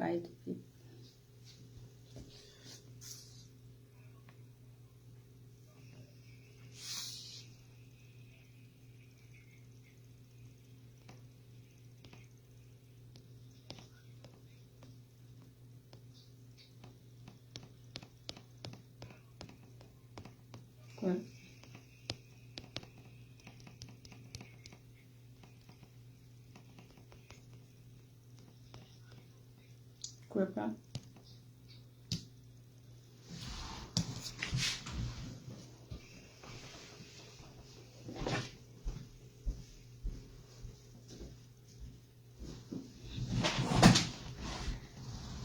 invite people. Good. Grip up.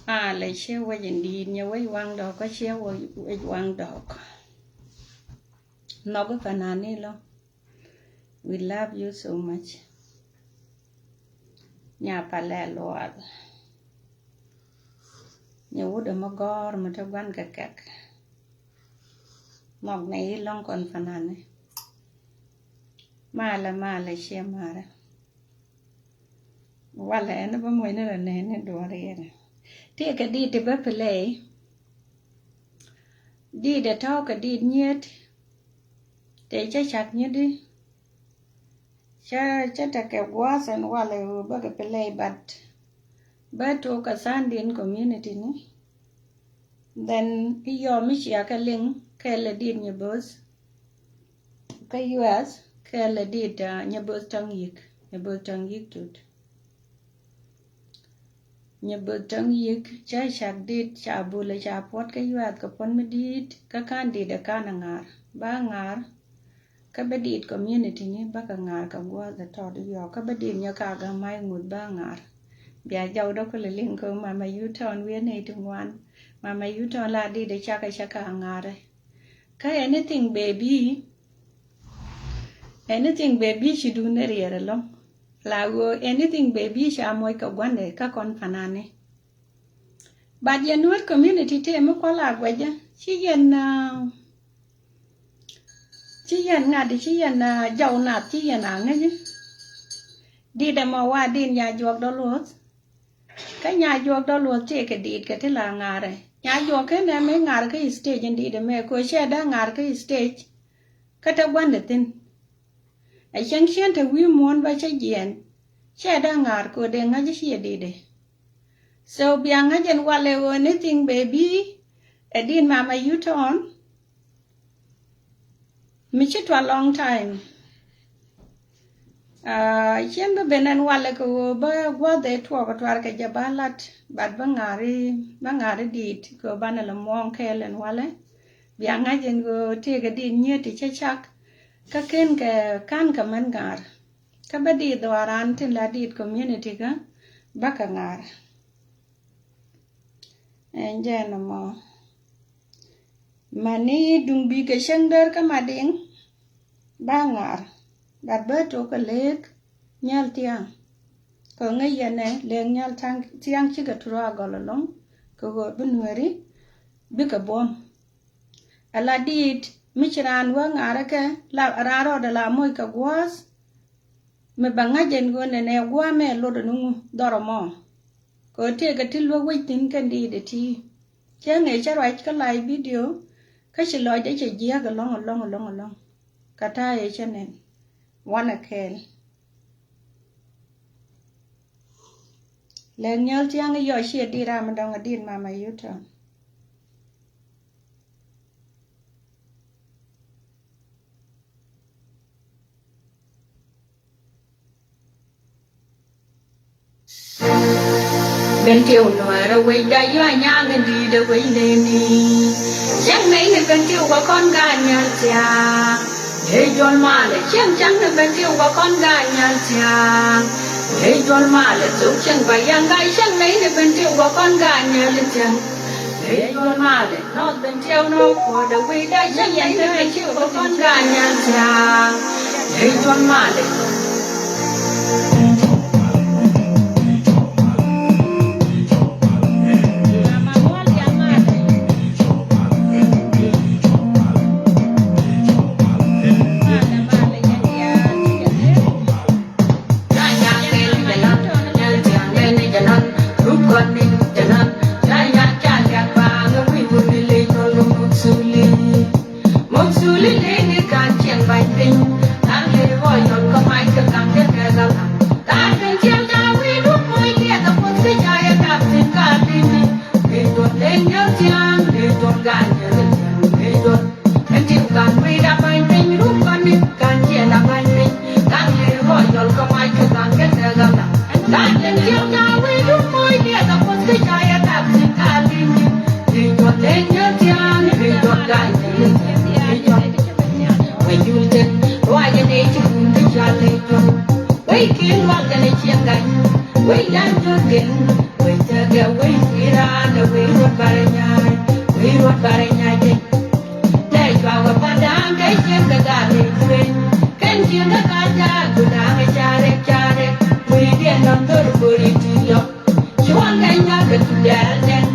Lại share qua dành đi nhà với quang đỏ có share qua quang đỏ nó có phần nào này lo. We love you so much. Nhà bà lẹ loạt nhà vô đỡ mà gò mà thơ quan cả cả mọc này long còn phần nào này mà là share mà đó và lẽ nó có mùi nó là nè nó đùa đây nè thì cái đi thì bớt phải lấy đi để thao cái đi nhiệt để cho chặt nhiệt đi cho ta cái quá sen qua lại bớt cái phải lấy but to cái san din community này then your mission cái link cái là đi nhà boss cái US cái là đi nhà boss tăng yik tụt nhà boss tăng yik cha chặt đi cha bule cha pot cái US cái pon me đi cái can đi để can ngar cái bên đi community này ba cái ngar cái quá là thọ đi yo cái bên đi nhà cái mai ngồi ba ngar bia giàu đó có liên cơ mà U-turn viên này tung ngoan mà U-turn là đi để cha cái hàng đây cái anything baby chỉ đun để rồi lo là anything baby chỉ amoi cái quan đấy các con phản anh này bà dân nuốt community thì mới có là vậy chứ chỉ dân ngà thì chỉ dân giàu nạp chỉ dân ăn ấy chứ đi để mà qua đi nhà chuột đó luôn cái nhà chuột đó luôn chỉ cái đi cái thế là ngà đây nhà chuột cái này mấy ngà cái stage đi để mẹ cô xe đã ngà cái stage cái tập quan để tin ai chẳng xem thì quý muốn vai chơi diện xe đã ngà cô để ngay chỉ đi đây so biang ngay chân qua leo anything baby ở đi mà U-turn mình chết for a long time chen ba benan wala ko ba gwa de to ko twar ka jabalat bad bangari dit ko bana la mon kelen wala bia ngajen go te ga din nye ti chak ka ken ka kan ka man gar ka ba di dwaran tin la dit community ka ba ka ngar enje no mo mani dung bi ka shangdar ka mading ba ngar đặt bớt chỗ cái lek nhal tiang có ngay giờ này lên nhal tiang chỉ cái thua gọi là long có gọi bên người đi biết cái bom ala dit michran wang ara cái la raro de la moi cái guas me banga jen go ne gua me lo de nung doromo có thể cái til lo wait tin kan đi để thi chứ ngày chắc right cái live video cái chỉ nói để chỉ gia cái long cái tai cho nên wanna kill lên nhớ chiang cái giờ xịt đi ra mà đâu cái điên mà U-turn bên tiêu nói rồi quay đây với nhà bên đi đâu quay lên đi chẳng mấy người bên tiêu có con gà nhà cha hey John Male chẳng là bên tiêu có con gà nhà cha hey John Male giúp chẳng phải yang gái chẳng mấy là bên tiêu có con gà nhà cha hey John Male nó bên tiêu nó của đầu quay đây chẳng mấy là bên tiêu có con gà nhà cha hey John Male Jangan lili kan chien bai ping ang le wo yon ko mai ka kang de ka ga la ta chen chiang da wi lu moi lia da pon se ja ya ka sin ka ti ni le don le nyal chiang le don ga nya le chiang le don en ti kan wi da bai ping ru kan ni kan chien da bai ping ang le wo yon ko mai ka kang de ka ga la ta chen chiang da wi lu moi lia da pon se ja ya ka sin ka ti ni le don le nyal chiang le don ga nya le chiang when you did, why you need to put the jolly drum? Wake in what can it young guy? Wait down to again. Wait to get wait, we run away, what baranyai, we what baranyai. There you are, Padang, they ship the garden train. Can you the Kaja, good down a chare, we didn't know the booty to you. You want to knock it to that then.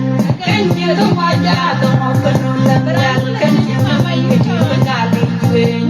Can you the Waja, the open on the ground? Can you my the garden train?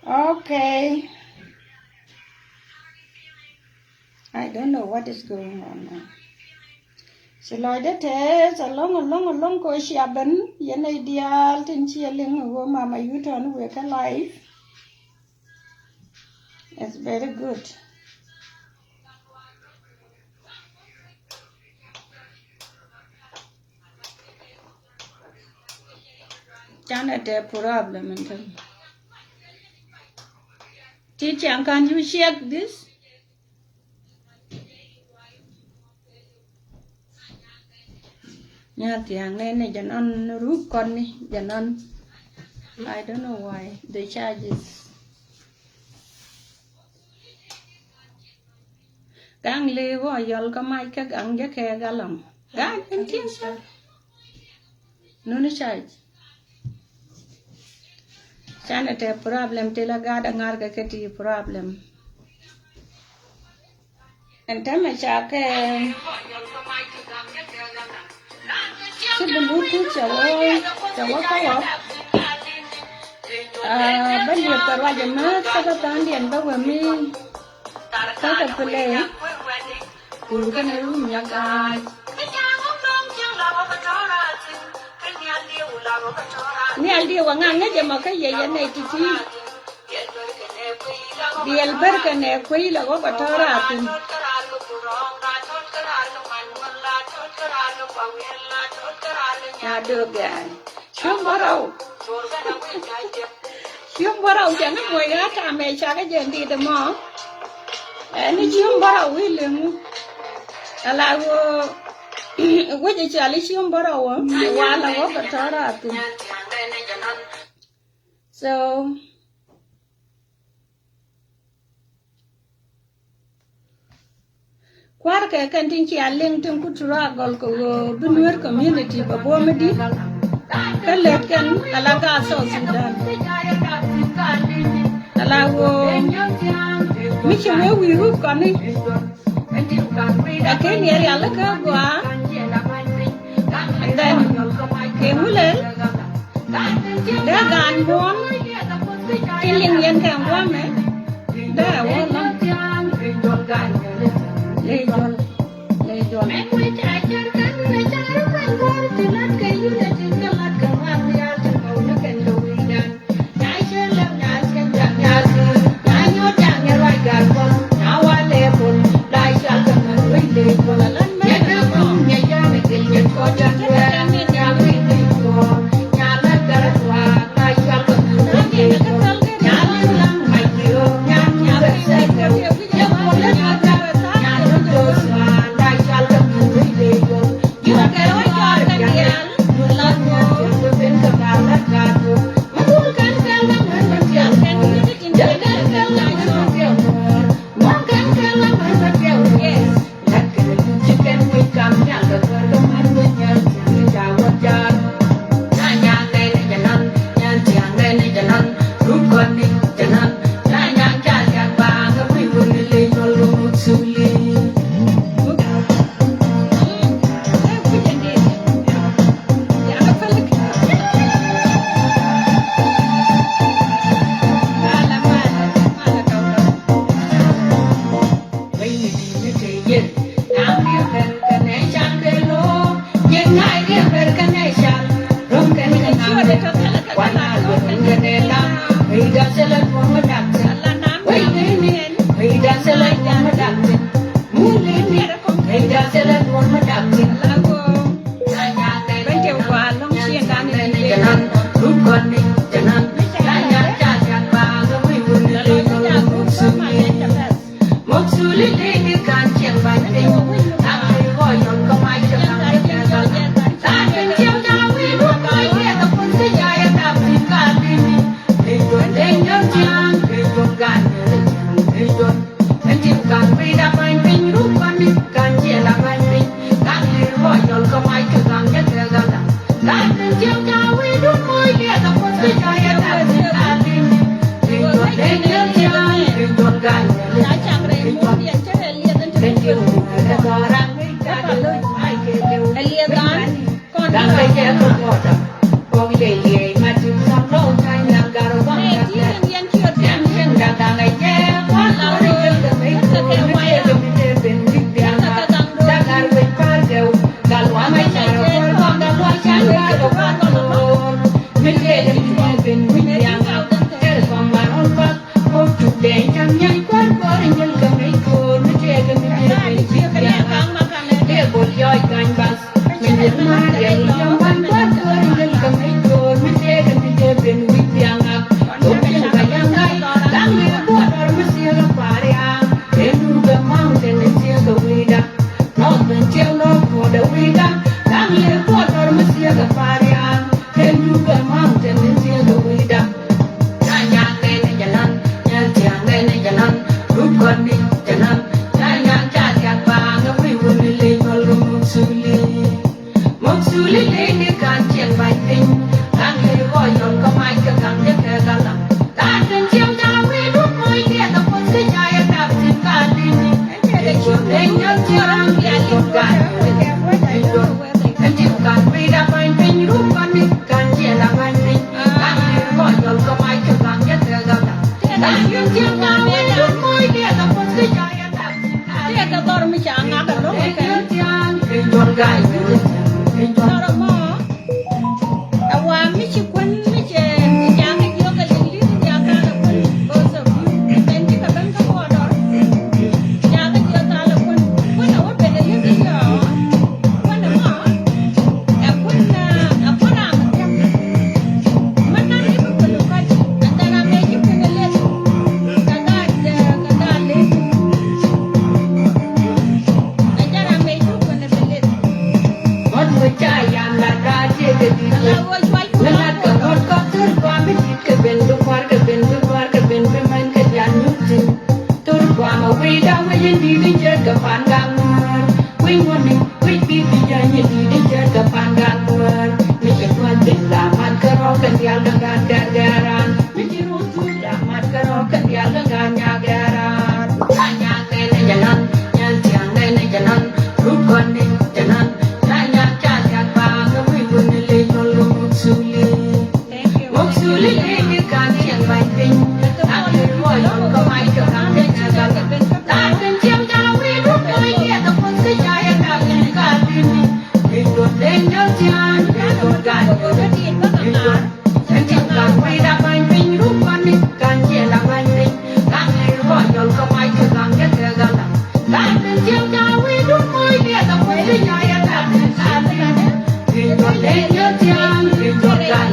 Okay. I don't know what is going on now. So Leute, das along ko siaben yan ideal tin chieling wo mama yuton we can life. It's very good. Chana de problem in them. Teacher, can you check this? Nhà tiếng này cho nó rút con đi, cho nó I don't know why the charges. Gang levo yol ka mai ka gang ja ke galam. Gang en tin sa. No ne charge. Sana te problem te la gada ngar ka keti problem. En ta ma cha ke sebelum tu cawa kawa beli perwa jemaat kata tandian bawa mi kata pelai bukan rumah kan ni aldi wangan aja maka ya na titi dia berkan kuih lagu bataratin được rồi siêu bắt đầu chẳng có người gái cha mẹ cha cái chuyện đi được mà nó siêu bắt đầu với liền là quay về cha lấy siêu bắt đầu á qua là có cái đó ra thì so qua cái tin chị liên trong cuộc trò gọi của bên ngoài community và bố mới đi cái lệ kan alaga so Sudan alago mi che we wiru kani cái này là alaga gua and then ke mule da gan bon cái liên liên cái gua me da wa long lê john Hãy subscribe cho kênh Ghiền Mì Gõ để không bỏ lỡ những video hấp dẫn. Rukoni janan Nanyang jatiak bang Awi wunili Ngolgo Moksuli Lini kan chiang bai ting Kang li royol Kamai ka kang jake galam Taten chiang jawi Rukoi dia Tapos kejaya Kapsin kalini Ede chiang Dengyal chiang Yalin kan Kanjim kan Rida bain ping Rukoni kan chiang la bain ping Kang li royol Kamai ka kang jake galam Taten chiang jawi Rukoi dia Tapos kejaya Kapsin kalini Dia kator mi chiang Ngaka no Dengyal chiang Kenjol gai Toro mo, awa mi chi kun mi che yang cái yo cái linh linh yang ka la kun bo so ben ti ka ben ka bo do yang cái yo ka la kun na wa ben le ti yo kun na mo a kun na man na ni ko lu ka anda na me ji kun le ka da le anda na me ji kun le Chayam la raje ke dile, nalat ka hot ka tur kwa me jit ke ben du kwar ke ben pe man ke jan yutin, tur kwa ma wida we yin di di jet ka pan gang mar, we morning we bi bi jan yin di di jet ka pan gang mar, me ke tuan tin la mat ka ro kan dial dengan garan, me ji ru tu la mat ka ro kan dial dengan nyagaran, hanya nene jalan, nyan tiang nene jalan, rukun ni jalan. Moksuli lini kan chiang bai ping Ang li royol Kamai ka kang jake galam Taten chiang jawi Rukoi dia Tapos kejaya Kapsin kalini Indon dengyal chiang Indon gan Indon Kanjim kan Rida bain ping Rukoni kan chiang la bain ping Ang li royol Kamai ka kang jake galam Taten chiang jawi Rukoi dia Tapos kejaya Kapsin kalini Indon dengyal chiang Indon gan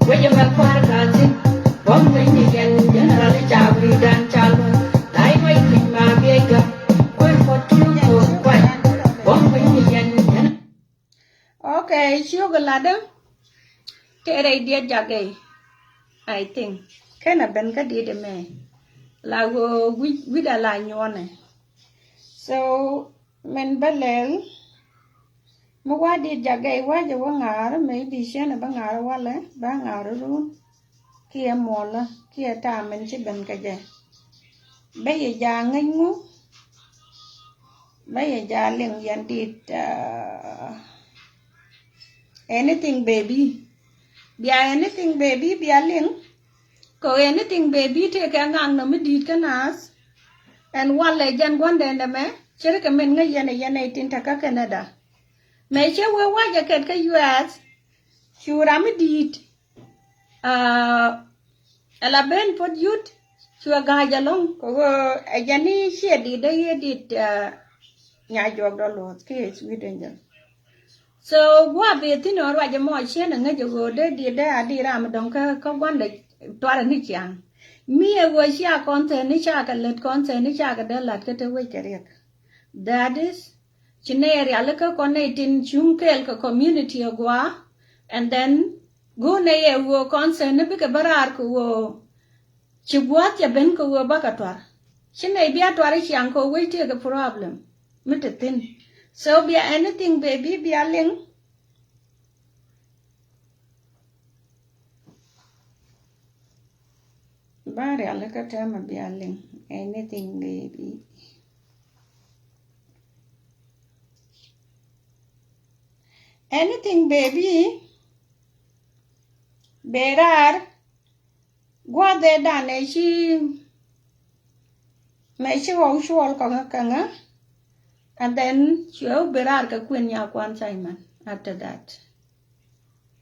Wajah makwar kasih, bom ini yang general cawi dan calon, lain mai ma biega, koi fotul koi, bom ini yang. Okay, siapa lada? Kira dia jaga, I think. Kena ben ka dia deme, lagu wida la nyone. So men balel. Mua đi jaga waja wangar me di siana bangar wala bangar run kia mola kia ta men chi ben kaje bây giờ ngu bây giờ liền yan dit anything baby bia anything baby bia liền ko anything baby te ka ngang no me dit kanas and wala jan gwande ndame chere ka men ngai yana tin ta ka Canada Mấy chế qua qua cho kết cái US chú rắm đi là bên phốt youth chú gà giờ long có cái này xe đi đây đi nhà chọc đó luôn cái Sweden giờ so qua về thì nó ra cho mọi xe là ngay chỗ đây đi ra mà đồng cái có quan đấy toa là nicht chẳng mi ở xe con xe nicht cái lật con xe nicht cái đó là cái tôi cái riêng that is Chineri alaka kone tin chunkel ka community agwa and then go na ye wo concern ne bika barar ko wo chibuat ya ben ko wo bakatwar chinai bia twari chiang ko we te ka problem mitetin so bia anything baby bia ling bare alaka tema bia ling anything baby Anything baby berar gua de dane chi me chi wo shol kanga and then chiu berar ka queen ya kwan Simon after that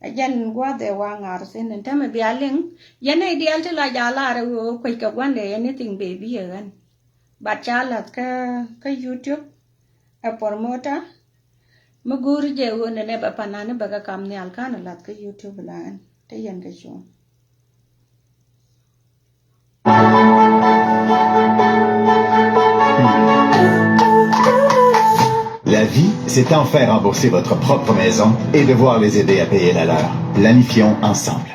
again gua de wangar sin and tame bialing yana ideal to la jala re wo ko ka gwande anything baby again but chala ka YouTube a promoter Maguri je wo ne ba panane baga kam ne alkana lat ka YouTube lan te yan ka show La vie, c'est en faire rembourser votre propre maison et devoir les aider à payer la leur. Planifions ensemble.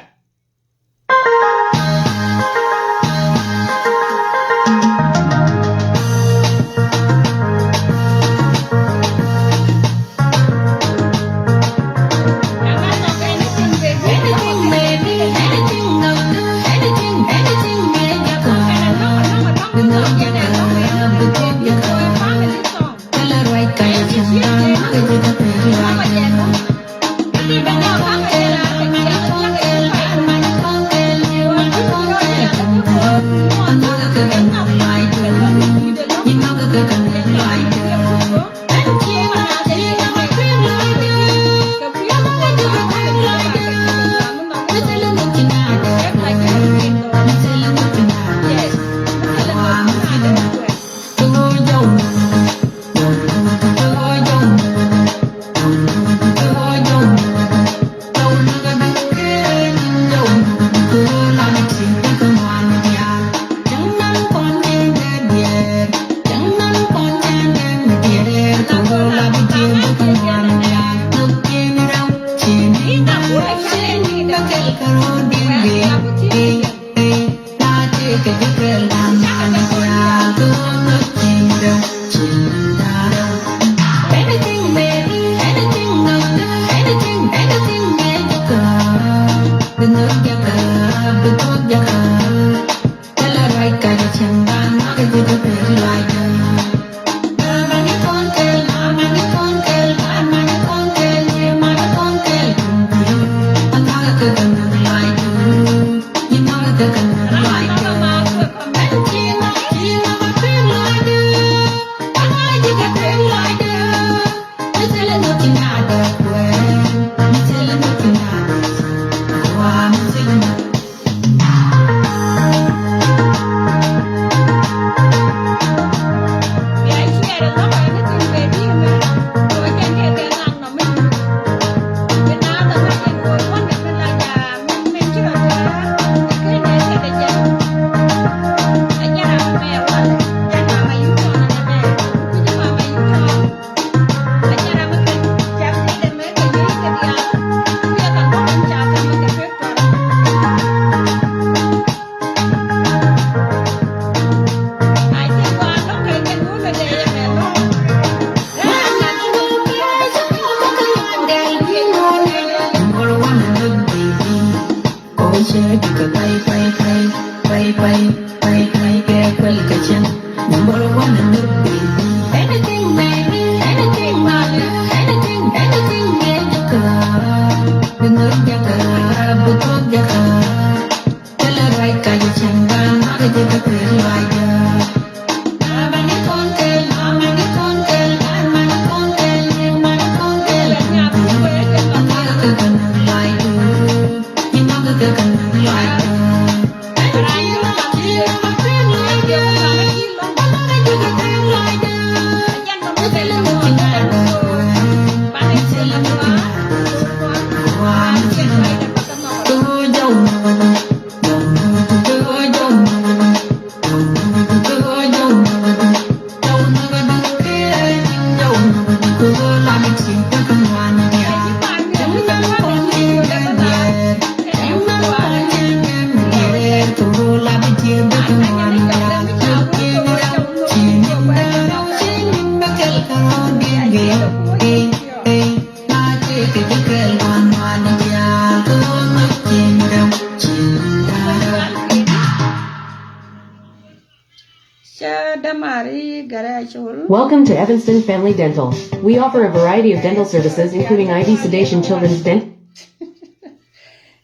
Welcome to Evanston Family Dental. We offer a variety of dental services, including IV sedation, children's dental.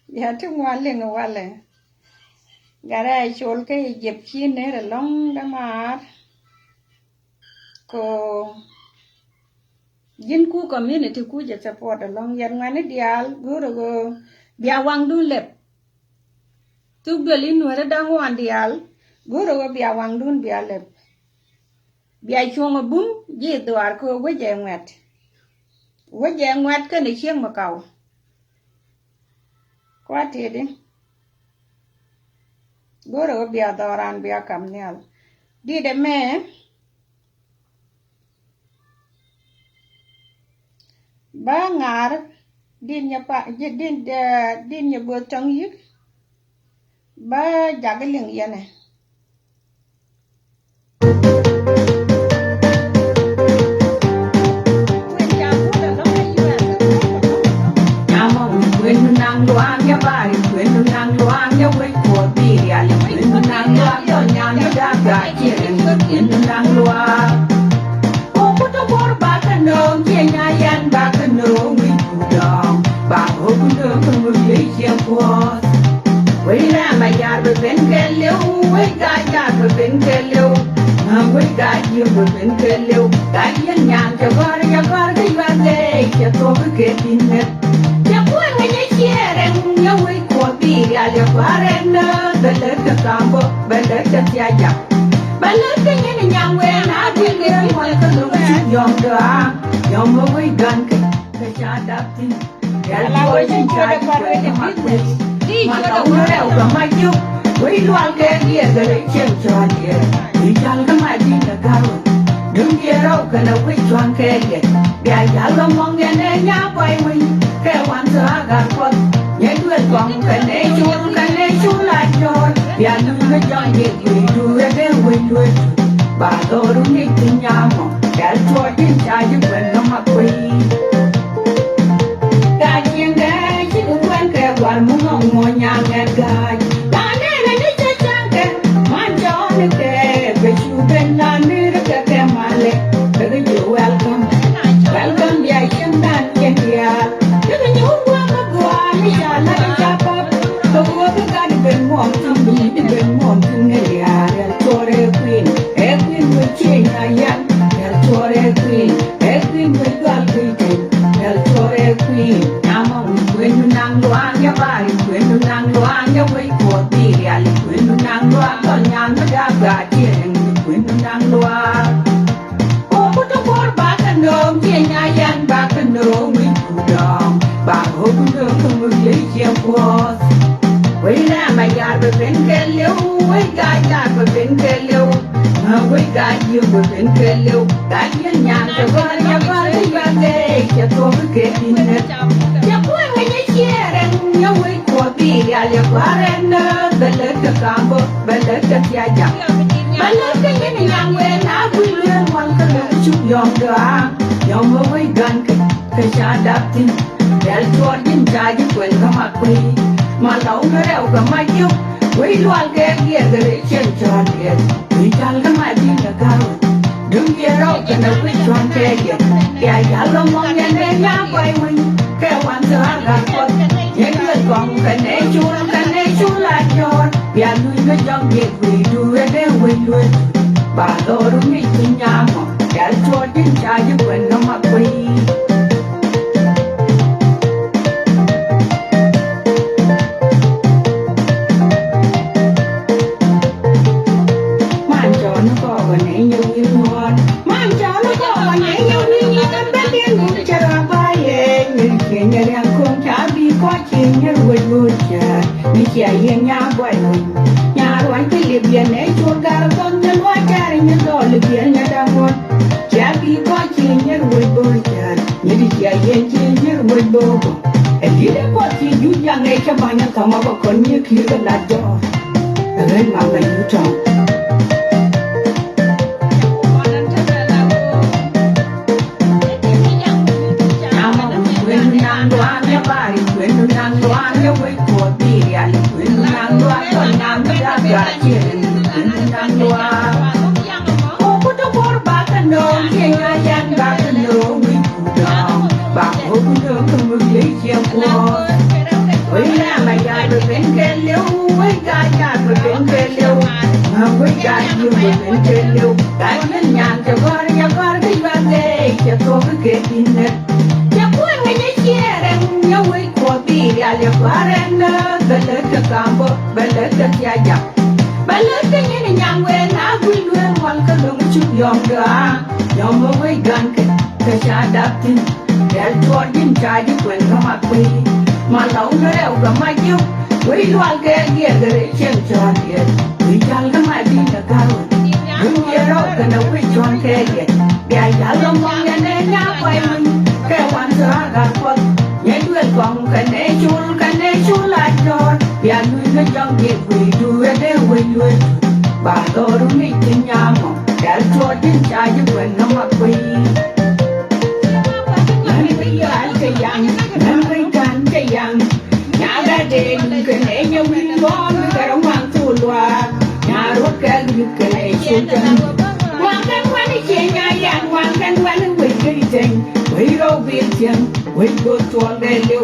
Yeah, too wale. Gara chol ke jep chi ne re long damar. Ko jin ku community ku je support along yan ngane dial guru go bia wang du lep. Tu beli nuere dang wan dial guru go bia wang dun bia lep. Bia chuông bún dì tòa cô với dè ngoẹt cái này khiêng mà cầu quá thiệt đi bố rồi bia tòa ran bia cầm nhau đi để mẹ ba ngар đi nhà pa đi nhà bữa trăng yết ba giả cái liền yên này Yeah. nó cho việc người đuôi để quên đuôi bà tôi đúng đi từ nhà mà kẻ cho đến cha chứ quên nó mà quỳ cả chuyện đấy chứ cũng quen kẻ quản muốn ngọng ngồi nhà nghe gai bà này là đi chơi trang kẻ man cho nó kẻ về chú bên là nơi đó kẻ mà lệ để cái you welcome welcome dia yang dan yang dia dengan nyuwa magwa ni jala di japa bawa ke ben mom tumbi ben mom tunge ya el tore queen we change ayan el tore queen we gal queen el tore queen nama when nang luang ya bari when nang luang ya we ko di ya when nang luang kon nyan da ga chen when nang luang nôm chia nhà yan ba cái nôm mình cụ đòn ba hôm nữa không được lấy chiếc quạt quay ra mày gạt về bên kia liêu quay gạt về bên kia liêu quay gạt nhiều về bên kia liêu gạt nhân nhà cho con đi ba cái cho tôi cái kia đi nè cho quên cái gì chia rằng nhau quay qua đi ra liêu qua ra nè bên lấy cái cam bơ bên lấy cái chia chặt bên lấy cái gì nhà quên á quên luôn hoàn cái lời chúc yom đó yom mới gan cái cha đáp tin del chuột tin cha chứ quên không mặc quỳ mà lâu nó đeo cả mai yêu quỳ loan cái kia cái chuyện tròn kia quỳ chăng cái mai tin là cao đừng kia đâu cái nó quỳ tròn cái kia cái nhà lo mong nhà nên nhà quay mình cái quan thứ hai là con những người còn cái này chú là tròn bây giờ nó trong việc quỳ đuôi để quỳ đuôi bà tôi đúng đi từ nhà mà cái chuột tin cha chứ quên không mặc quỳ chia yên nhà quay mình nhà quay cái liệp biển ấy chuột gà con nhân hoa cha nhân đỏ liệp biển nhà đang ngon cha bị qua chia nhà quay bơi cha như đi chia yên chia nhà quay bơi em đi đến qua chia du giang này cho bao nhiêu thằng mà có con như kia cái là cho rồi mà mày như trâu mà lâu nó đeo cả mai yêu quỳ loan cái kia cái chuyện tròn kia quỳ chăng cái mai đi là cao đừng kia đâu cái nó quỳ tròn cái kia bây giờ lo mong nhà nên nhà quay mình cái quan thứ hai là con nhảy đuôi còn cái này chú là tròn bây giờ nó trong việc quỳ đuôi để quỳ đuôi bà tôi đúng đi từ nhà mà cái cho đến cha chứ quên nó mặc quỳ cái yang nên cái can cái yang nhà đã đến cái này nhau đi bom cái đóng mang tu loa nhà rốt cái này xuống chân quan đi chơi nhà yang quan đi quỳ cái chân quỳ đâu biết chân quỳ cô chuột để liêu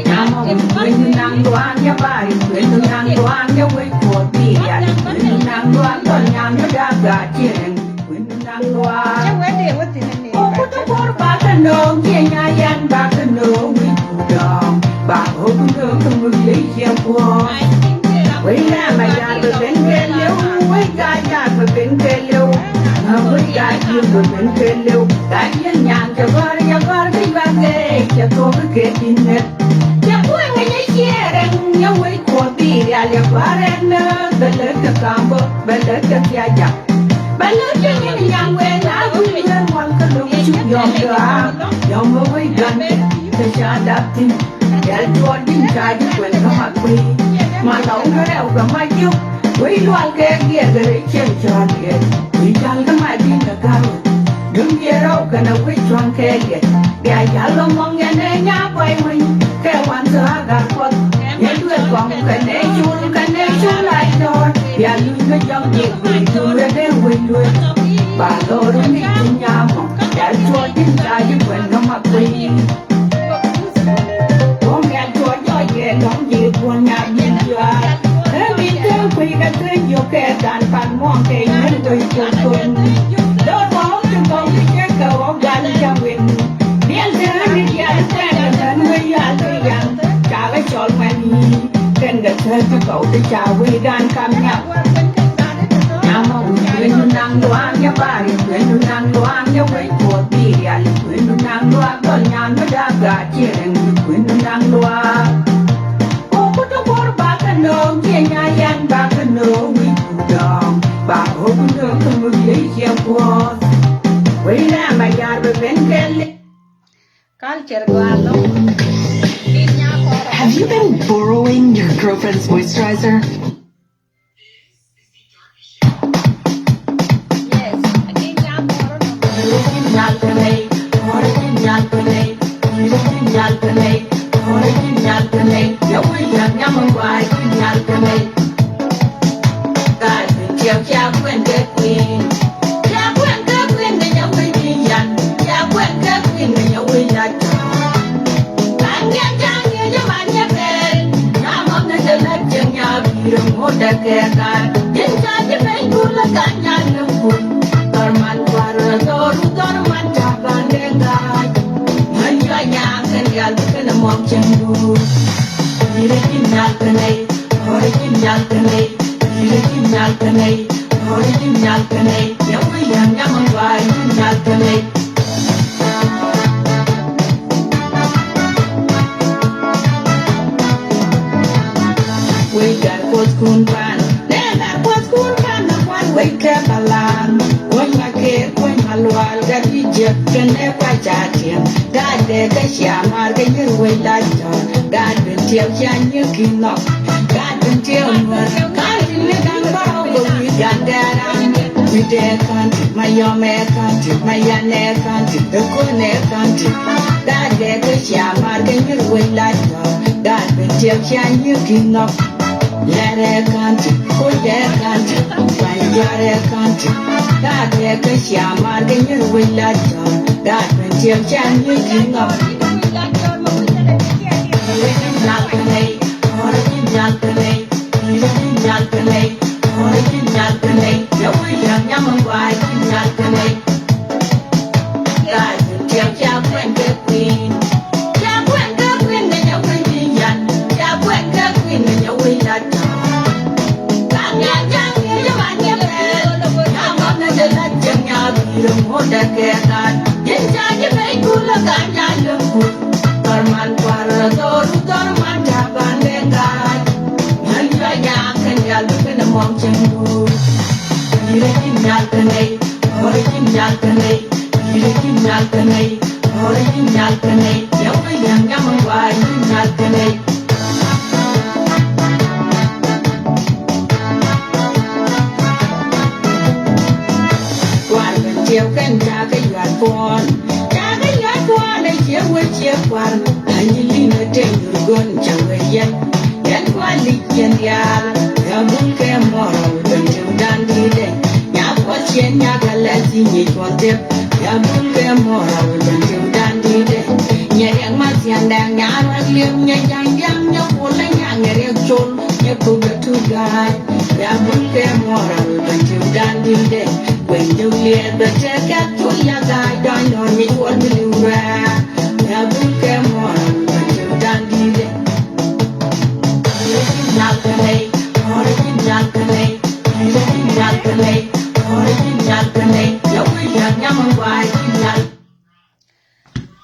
nhà mà quỳ năng loan nhà bài quỳ năng loan nhà quỳ của đi à năng loan còn nhà nó đã gà chuyện quên năng loan ô cô tôi bỏ ba cái nôm chia nhà yan ba cái nôm quên cụ đòn bà hôm nữa không được lấy chiếc quạt quên ra mày ra từ bên kia liêu quên ra từ bên kia liêu quên ra từ bên kia liêu cái nhân nhàn cho con đi ba cái cho tôi cái kia tin hết cho quên cái này chia rằng nhau quên của đi ra liêu qua ra bên lấy cái cam bơ bên lấy cái chia chặt bên lấy cái nhân nhàn quên á quên hoàn cái đúng chút yom ga yom we gan the shadapti yal jodin jadi kwen kama kwe malau garau kama juk we lual ke dia gere chen chan ke we jal kama din ka garu dum ye rau kana we chuan ke ye ya yal mong ya ne nya pai we ke wan sa ga pot ye tu kong ka ne chul lai dor ya lu ka jong ye we tu re de we lu ba lo ru ni nya mo ya chua din jadi kwen kama kwe long gì buồn nhà biên dừa, thế vì thế quy cái thứ nhiều kẻ đàn phản mong kẻ những người cùng cùng, đôi bóng chúng tôi đi chơi cầu ông gan cho mình, biên thế đi ăn thế là thân với ăn với ăn, trả cái chọn mà đi, trên cái thế cho cậu đi trả với gan cam nhau. Nhà mà quyền nun năng đoan nhà bà quyền nun năng đoan nhà quấy chuột đi ăn quyền nun năng đoan còn nhà nó đã gà chiên quyền nun năng đoan. No, Kenya yan back no we down. Back home no come Malaysia was. We na my God we been kelly. Culture guardo. Have you been borrowing your girlfriend's moisturizer?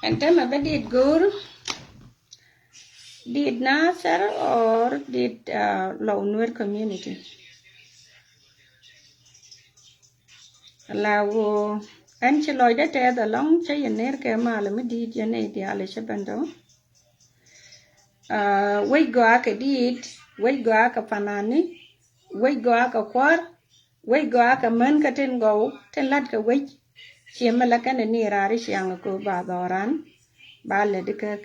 And tell me, did Gur, did Nasser, or did Lawnwer community? Allow anh chỉ lôi đất ra long chơi yên nè cái mà là mới đi cho này thì alle sẽ bên đó wait go cái đi wait go cái panani wait go cái quar wait go cái men cái tên go tên lát cái wait chỉ mà là cái này ra đi sang cái bà doran bà lệ đi cái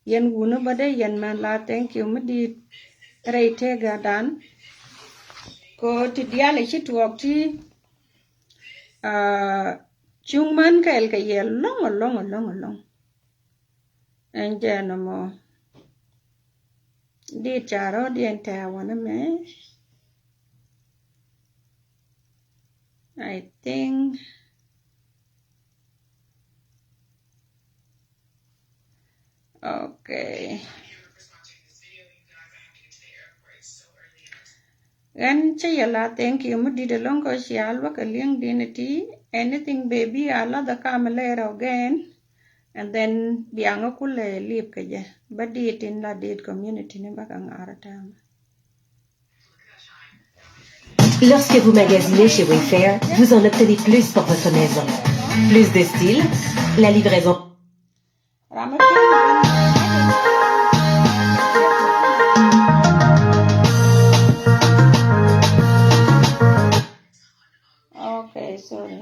yan gunu bade yan man la thank you mới đi rate ga dan ko ti dia le chi tuok ti chung man ka el ka ye long en ja no mo di charo di en ta wana me I think okay and chayala thank you mudi de long ko sial wa kaling dinati anything baby ala da kamalera again and then bianga kule lip kaje badi tin la date community ne bakang aratam. Lorsque vous magasinez chez Wayfair, vous en obtenez plus pour votre maison. Plus de style, la livraison. Okay, sorry.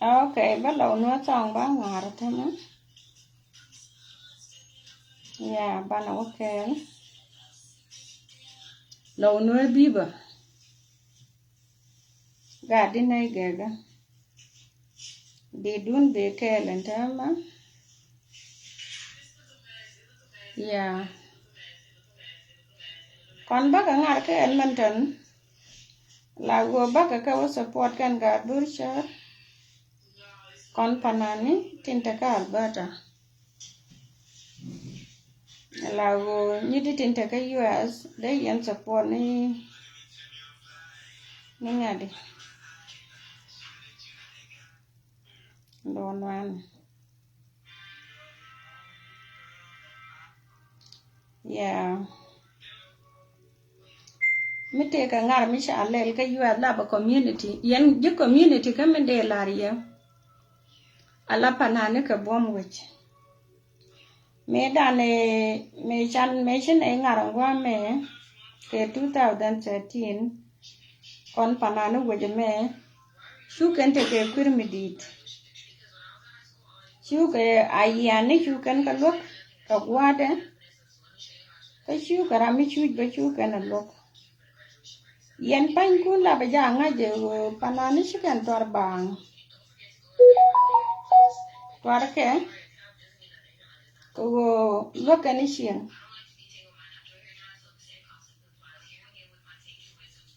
Okay, bắt đầu nuôi xong ba ngà rồi thêm á. Yeah, ba nào ok. Đầu nuôi bí bờ. Gà đi này gà gà. Đi đun bê kè lên thêm á. Yeah. Còn bác ở ngà cái Edmonton. Là gua bác ở cái support kan gà bữa chợ. Kon panani tinta ka Alberta lago nyidi tinta ka US they yan support ni ngadi don wan yeah mite ka ngar mi sha lel ka US la ba community yan je community ka men de lariya ala panane ka bom wich me dane me chan me chen e ngarangwa me ke 2013 kon panano wajame shuken te ke kurmidit shuke ayane shuken ka lok ka gwade ka shuka rami shuj ba shuken lok yen pan kun la ba janga je panani shuken tor bang tor ke ko lokani shin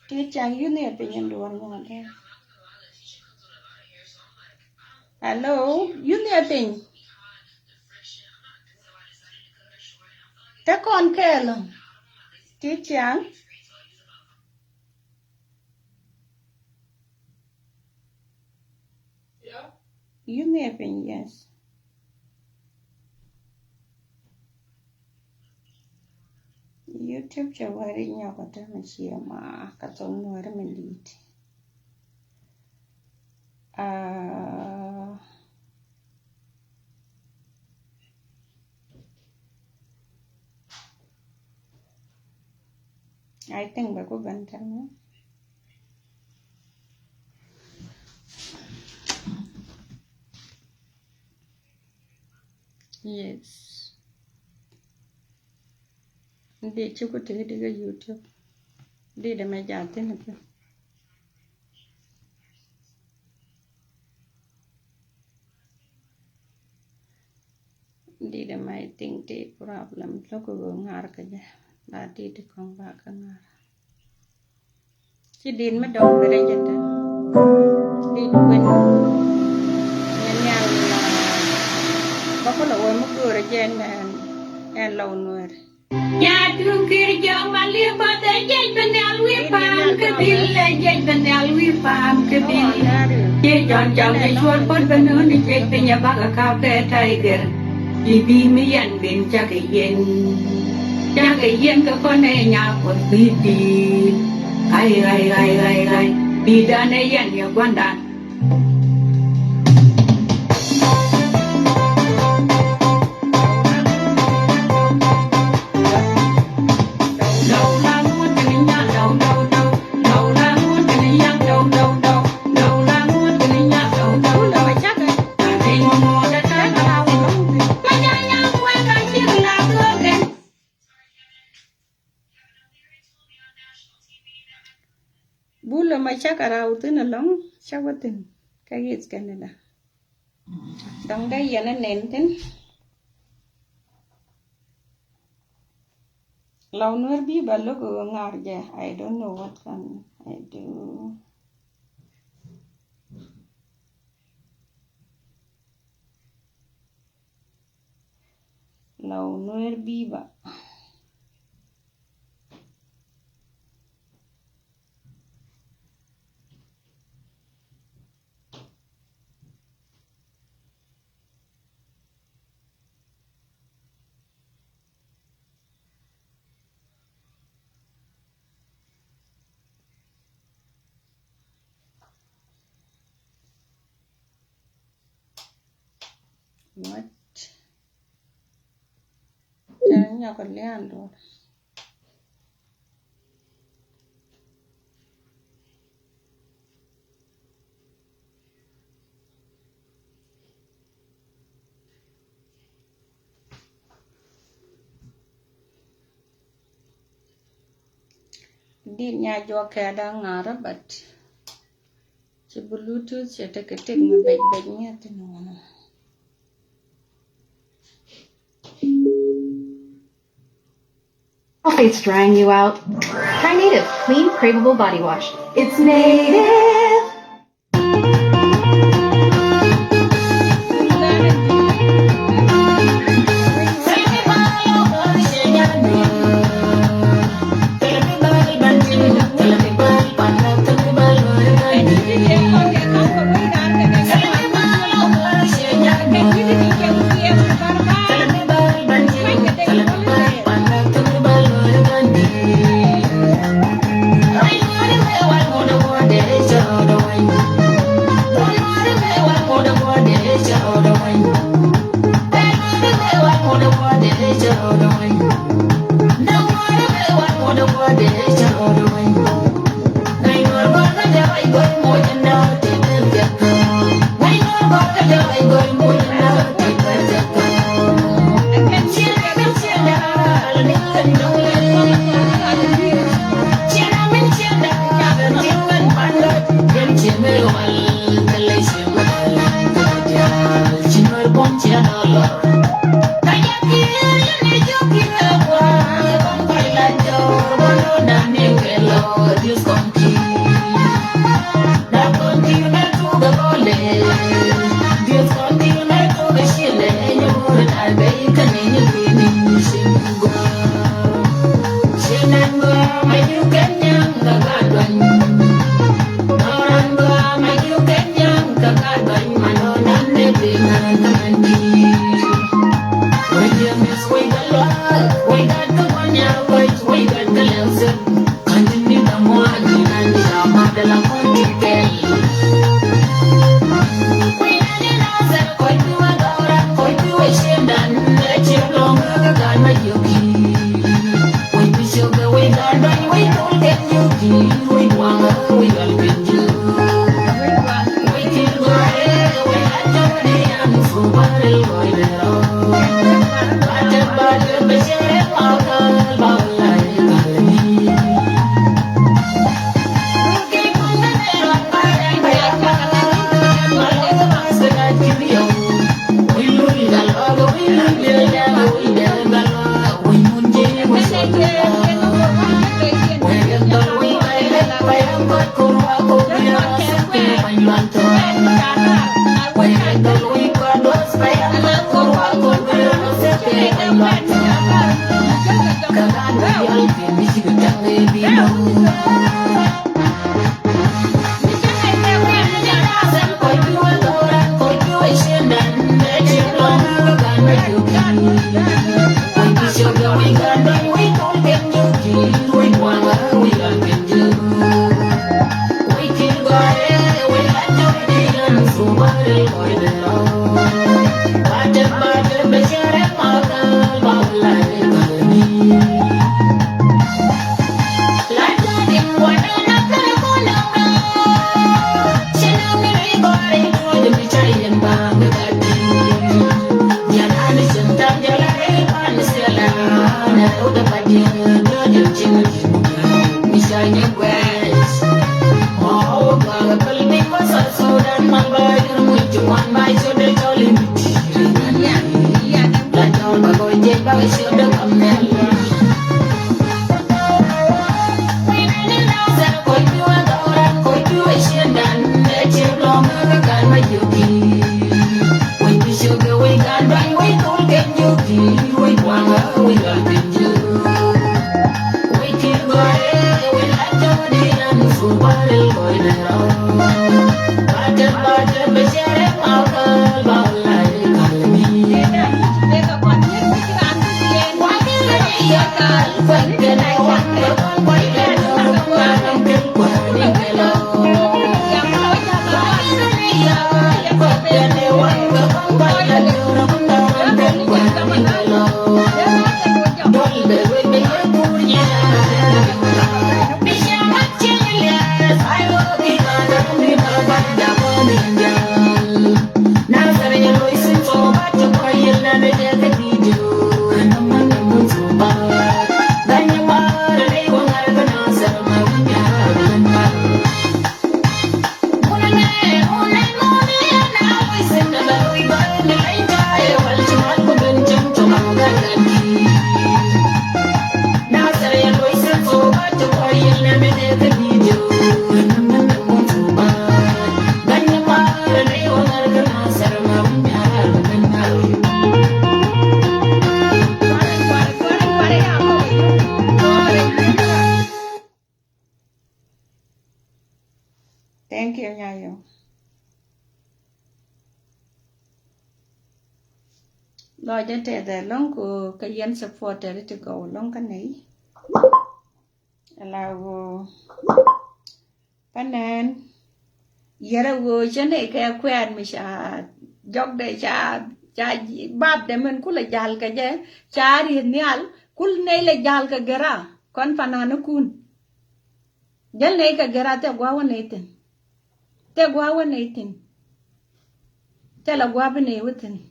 ti chang yu ne pe nyen duar ngade hello yu ne pe ta kon ke lo ti chang yu ne pe yes YouTube chawari nyakota mashiyama katong nuwara mandit. I think bago banta mo. Yes. Di cukup tiga YouTube. Di ada meja nanti. Di ada mai ting ti problem. Lo ko ngar kerja. Badi di kong bak ngar. Si din medong bereja dah. Di pun nyanyal. Bapak lo mau kerja dan lawan nuar. Ya tungkir jauh malir pada jej benal wi pam kedil jej benal wi pam kedil jej jong jej chuan pon benun jej penya baga kafe tiger ibi mian bin jagayen ke kone nya pot bidi ai bidane yan ya gwandan Bula macam karau tu nalong syawatin kagit Canada. Dang day yan nenten. Launur bi balu ko ngarja. I don't know what can I do. Launur bi ba. What? Jangan nyakar lian dulu. Di nyajwa kadang ngarabat. Si Bluetooth si ketik ngebek-beknya tu nono. Face drying you out? Try Native Clean Craveable Body Wash. It's Native! No one Thank you, Nyayo. Lo cho trẻ để long của cái dân support để to go long cái này là panen yara wo chane ka kwen mi sha jog de cha bab de men kula jal ka je chari nyal kul ne le jal ka gara kon panana kun jal ne ka gara te gwa won etin Tell a guabine within.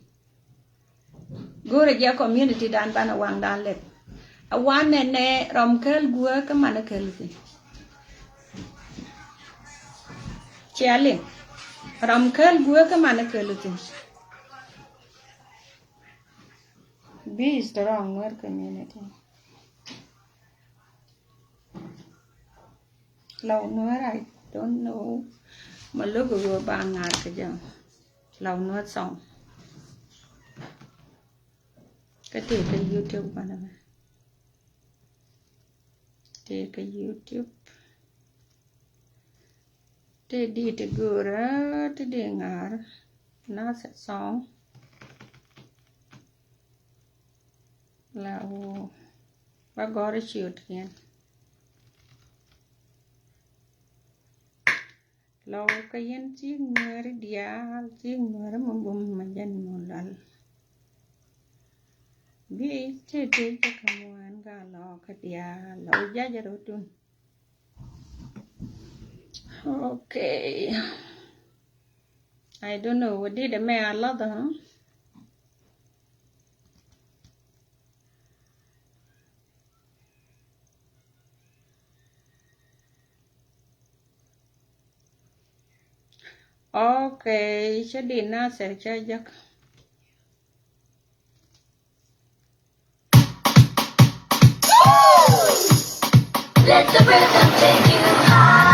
Go to your community dan bana wang dan lip. A one ne romkel work a manakelsi. Charlie. Romkel work a manakelsi. B is the wrong word community. Lâu nữa I don't know. Mà lúc vừa ba ngạt cái giờ. Lâu nữa xong. Cái YouTube mà nè. Thì cái YouTube. Thì đi tới gửi ra. Thì đi ngạt. Nó sẽ xong. Lâu. Và gọi ra chịu tiền. Lâu cái dân chiếc người đi chiếc người mà bùm mà dân một lần vì chế chế cho các bạn gà lò cái đi lâu giá giá đồ tun. Okay, I don't know what did the man a lot huh? Okay, sẽ đi na sẽ chơi giấc. Let the rhythm take you higher.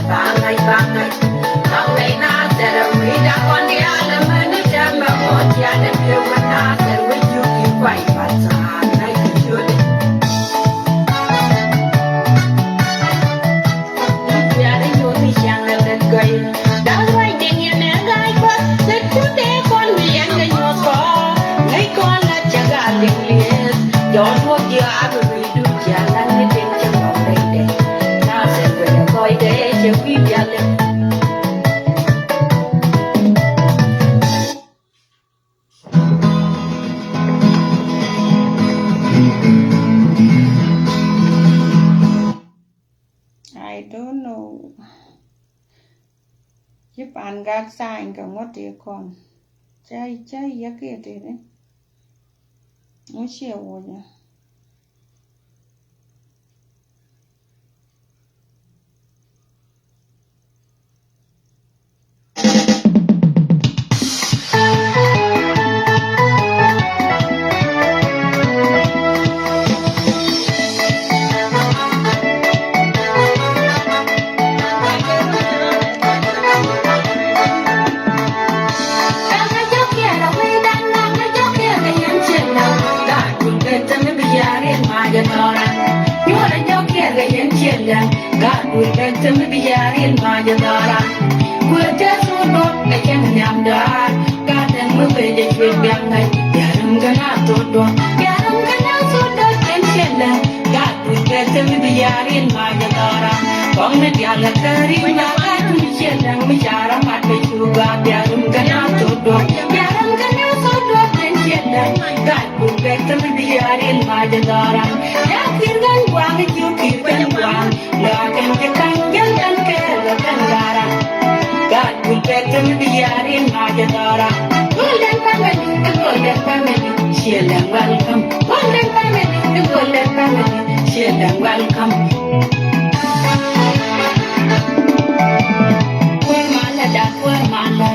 Bangai, bangai, bangai, bangai, I don't know. Chứ bạn gác xa anh cả ngót địa con. Chai ya kia thế đấy. Nó xìa vô nha. God will get to me be in my yard. We're just one more, I can't name that. God and move it, it will be a night. Yarum gonna to do, Yarum gonna so that and shell. God will get to me be in my yard. Come with Yala Kari, my God will shell and me shara, my bitch, you got Yarum gonna to do, Yarum gonna so that and shell. God will get to me be in my yard. Yakirgan Wang, you keep and Wang. God will get to me in my daughter. Golden family, shield and welcome. Golden family, the golden family, shield and welcome. Poor Mala, poor Mala.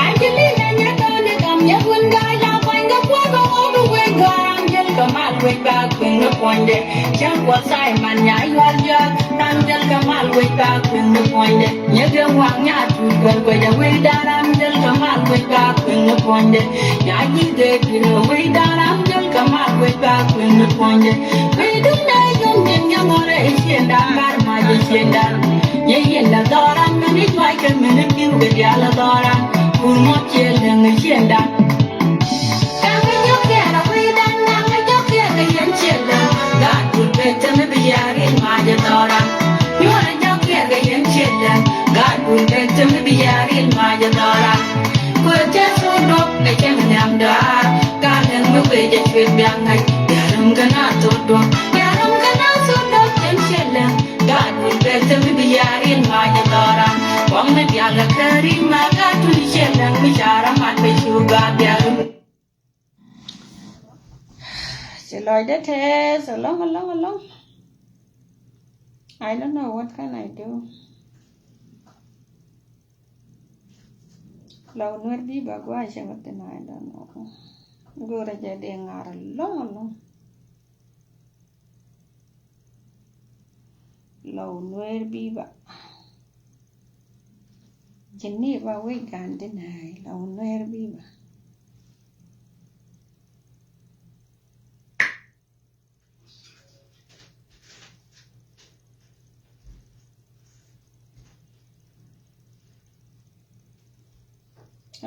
Angelina, you're gonna come, you wouldn't die. I'll find the poor all the way. God, just come out, way back when the point there. Just what Simon, yeah, you are young. Angel Kamal way back when the point you can walk out to go by the way that Angel Kamal way back when the point Yagi did you know way that Angel Kamal way back when the point we do not young or Asian that my Asian that ye in the door and minute like a minute you with Yala Dora who not children Asian that that would better me be in my daughter. You are a young young children. God will better me be in my daughter. We're just so dope, they came in them there. God and the way that we'll be young, Yarum gonna to do. Yarum gonna so dope and children. God will better me be in my daughter. Come with Yala Kari, my God to the children, which are a man with you, God, Yarum. Chị lời đấy thế, so long. I don't know what can I do. Lau nuer bi ba gua siya ngatin, I don't know. Gura jadi ngar long. Lau nuer bi ba. Jenny ba we gandin hai, lau nuer bi ba.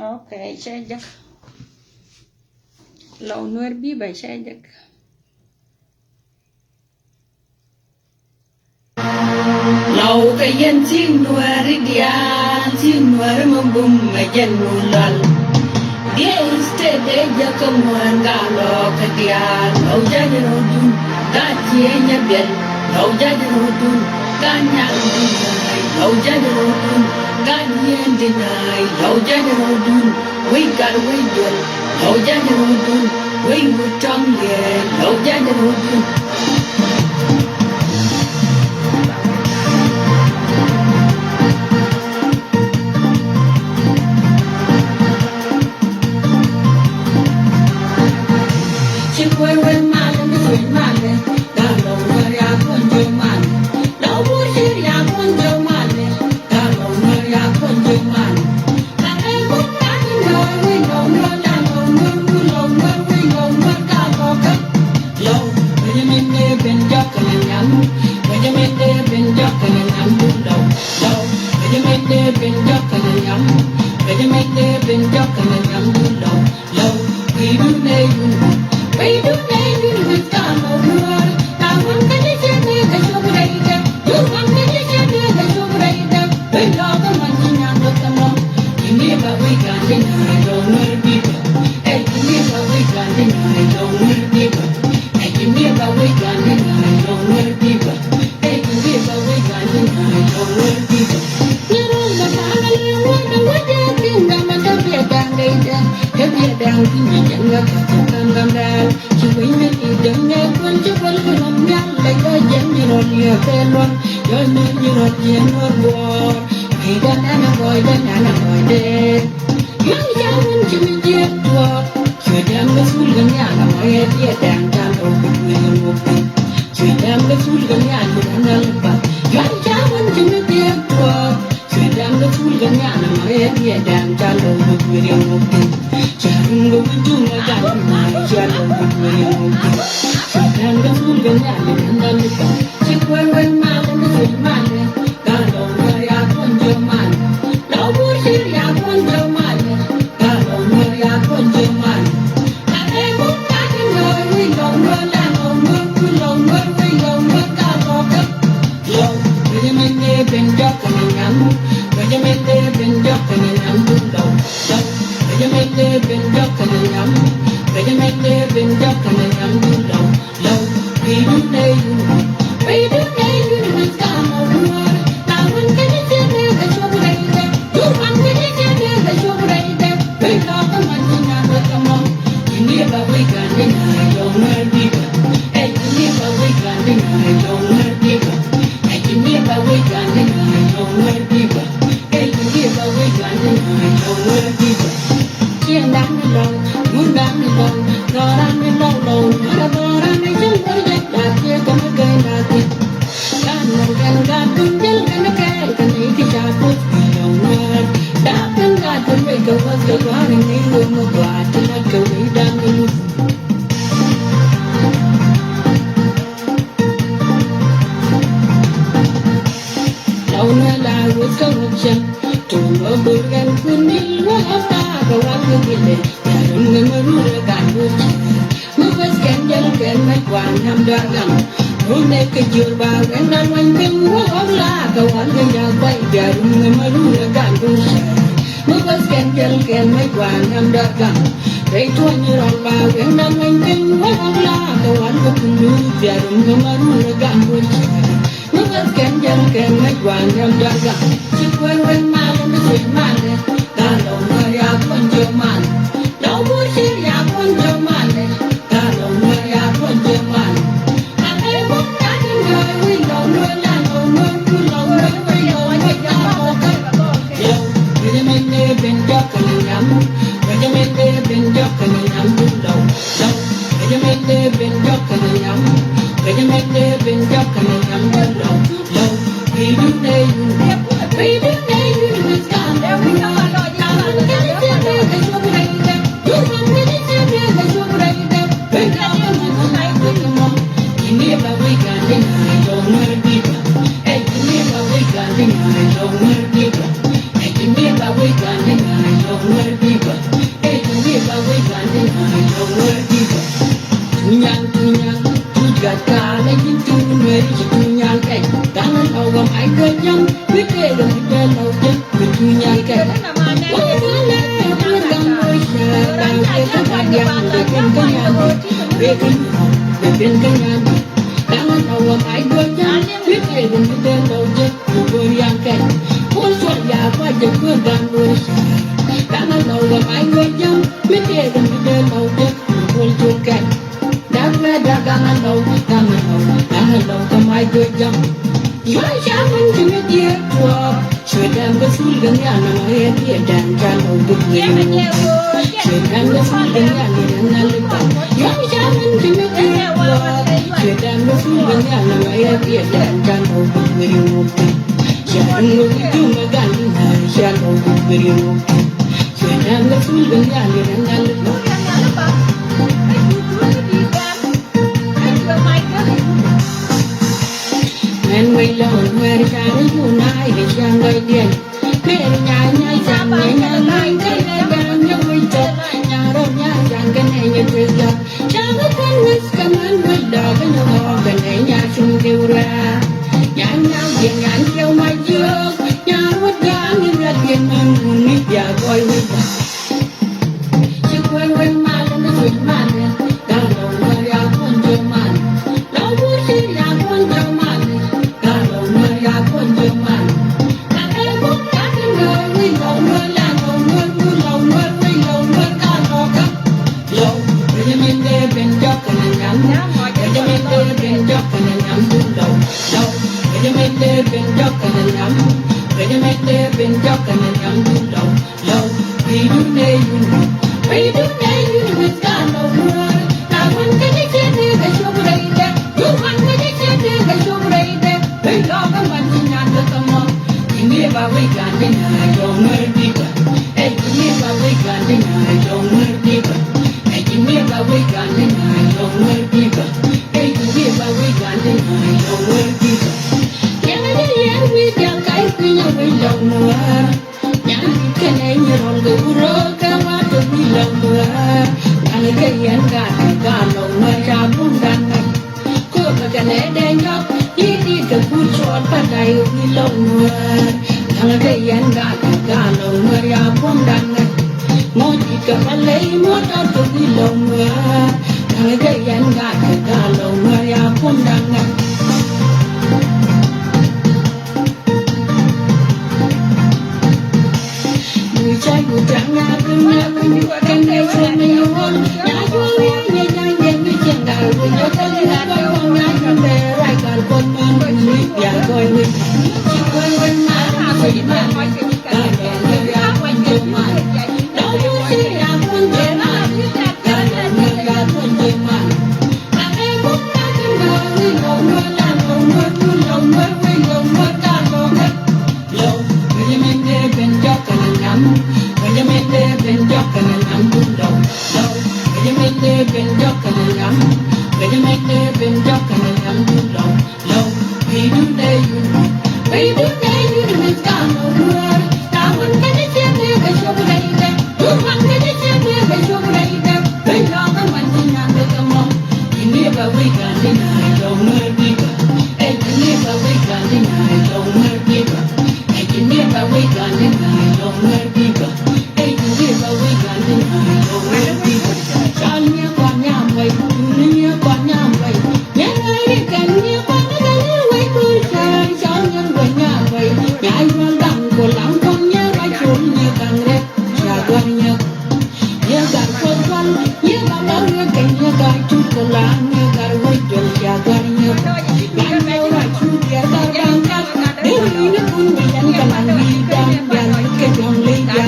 Okay, saya jak. Lau nuer bi ba saya jak. Lau kayen sin nuer dia, sin nuer membum majen nulal. Dia istede jakamuan galo kedia, lau jadi rodun, kacienya bel, lau jadi rodun, kanyang dinai, lau jadi rodun. Ganyan deny, how Janodun, we got away done, how Janodun, we were tongue yet, how Janodun. She were man and the sweet man, got over ya one man, no bullshit ya one man. Yo, luôn cho nên như một chiến một buồn khi đã ngồi đen yang jangan cumi dia tua sudah mesul ganya nama dia dan kalau berkuil ngopi sudah mesul ganya dengan lepas yang jangan cumi dia tua sudah mesul ganya nama dia dan kalau berkuil ngopi jangan berujung dengan nama kalau berkuil ngopi sudah mesul ganya dengan lepas cikuan malam mesul mana kalau saya pun jaman lau bersih ya pun jaman Regimende ben jokken en jam. Regimende ben jokken en jam. Low, low, we do ne you. We do ne you with God no more. Now one can you get the show right there. You one can you get the show right there. We love a man in the come on. You never wake up in a don't worry people. Hey, you never wake up in a don't worry people. Hey, you never wake up in a don't worry people. Hey, you never wake up in a don't worry people. We can't get we love more. Young can end your own go rock and what we love more. And again, God, no more job, Cook a Canadian job, he did a good short, but I we love more. And again, God, no more job, more chicken, Malay, more out of we love more. And again, God, no more job, Hãy subscribe cho kênh Ghiền Mì Gõ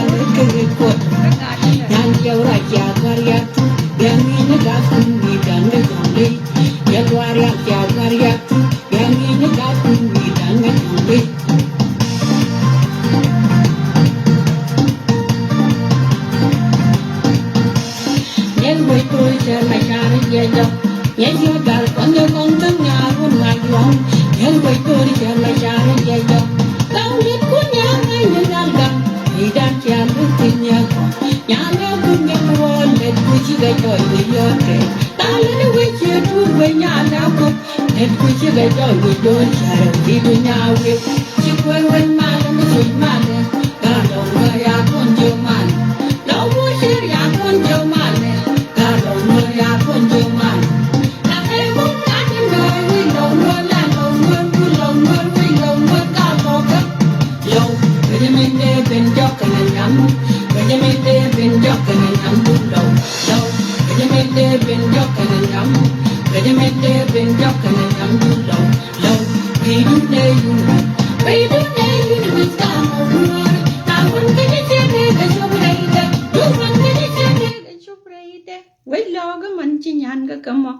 để không bỏ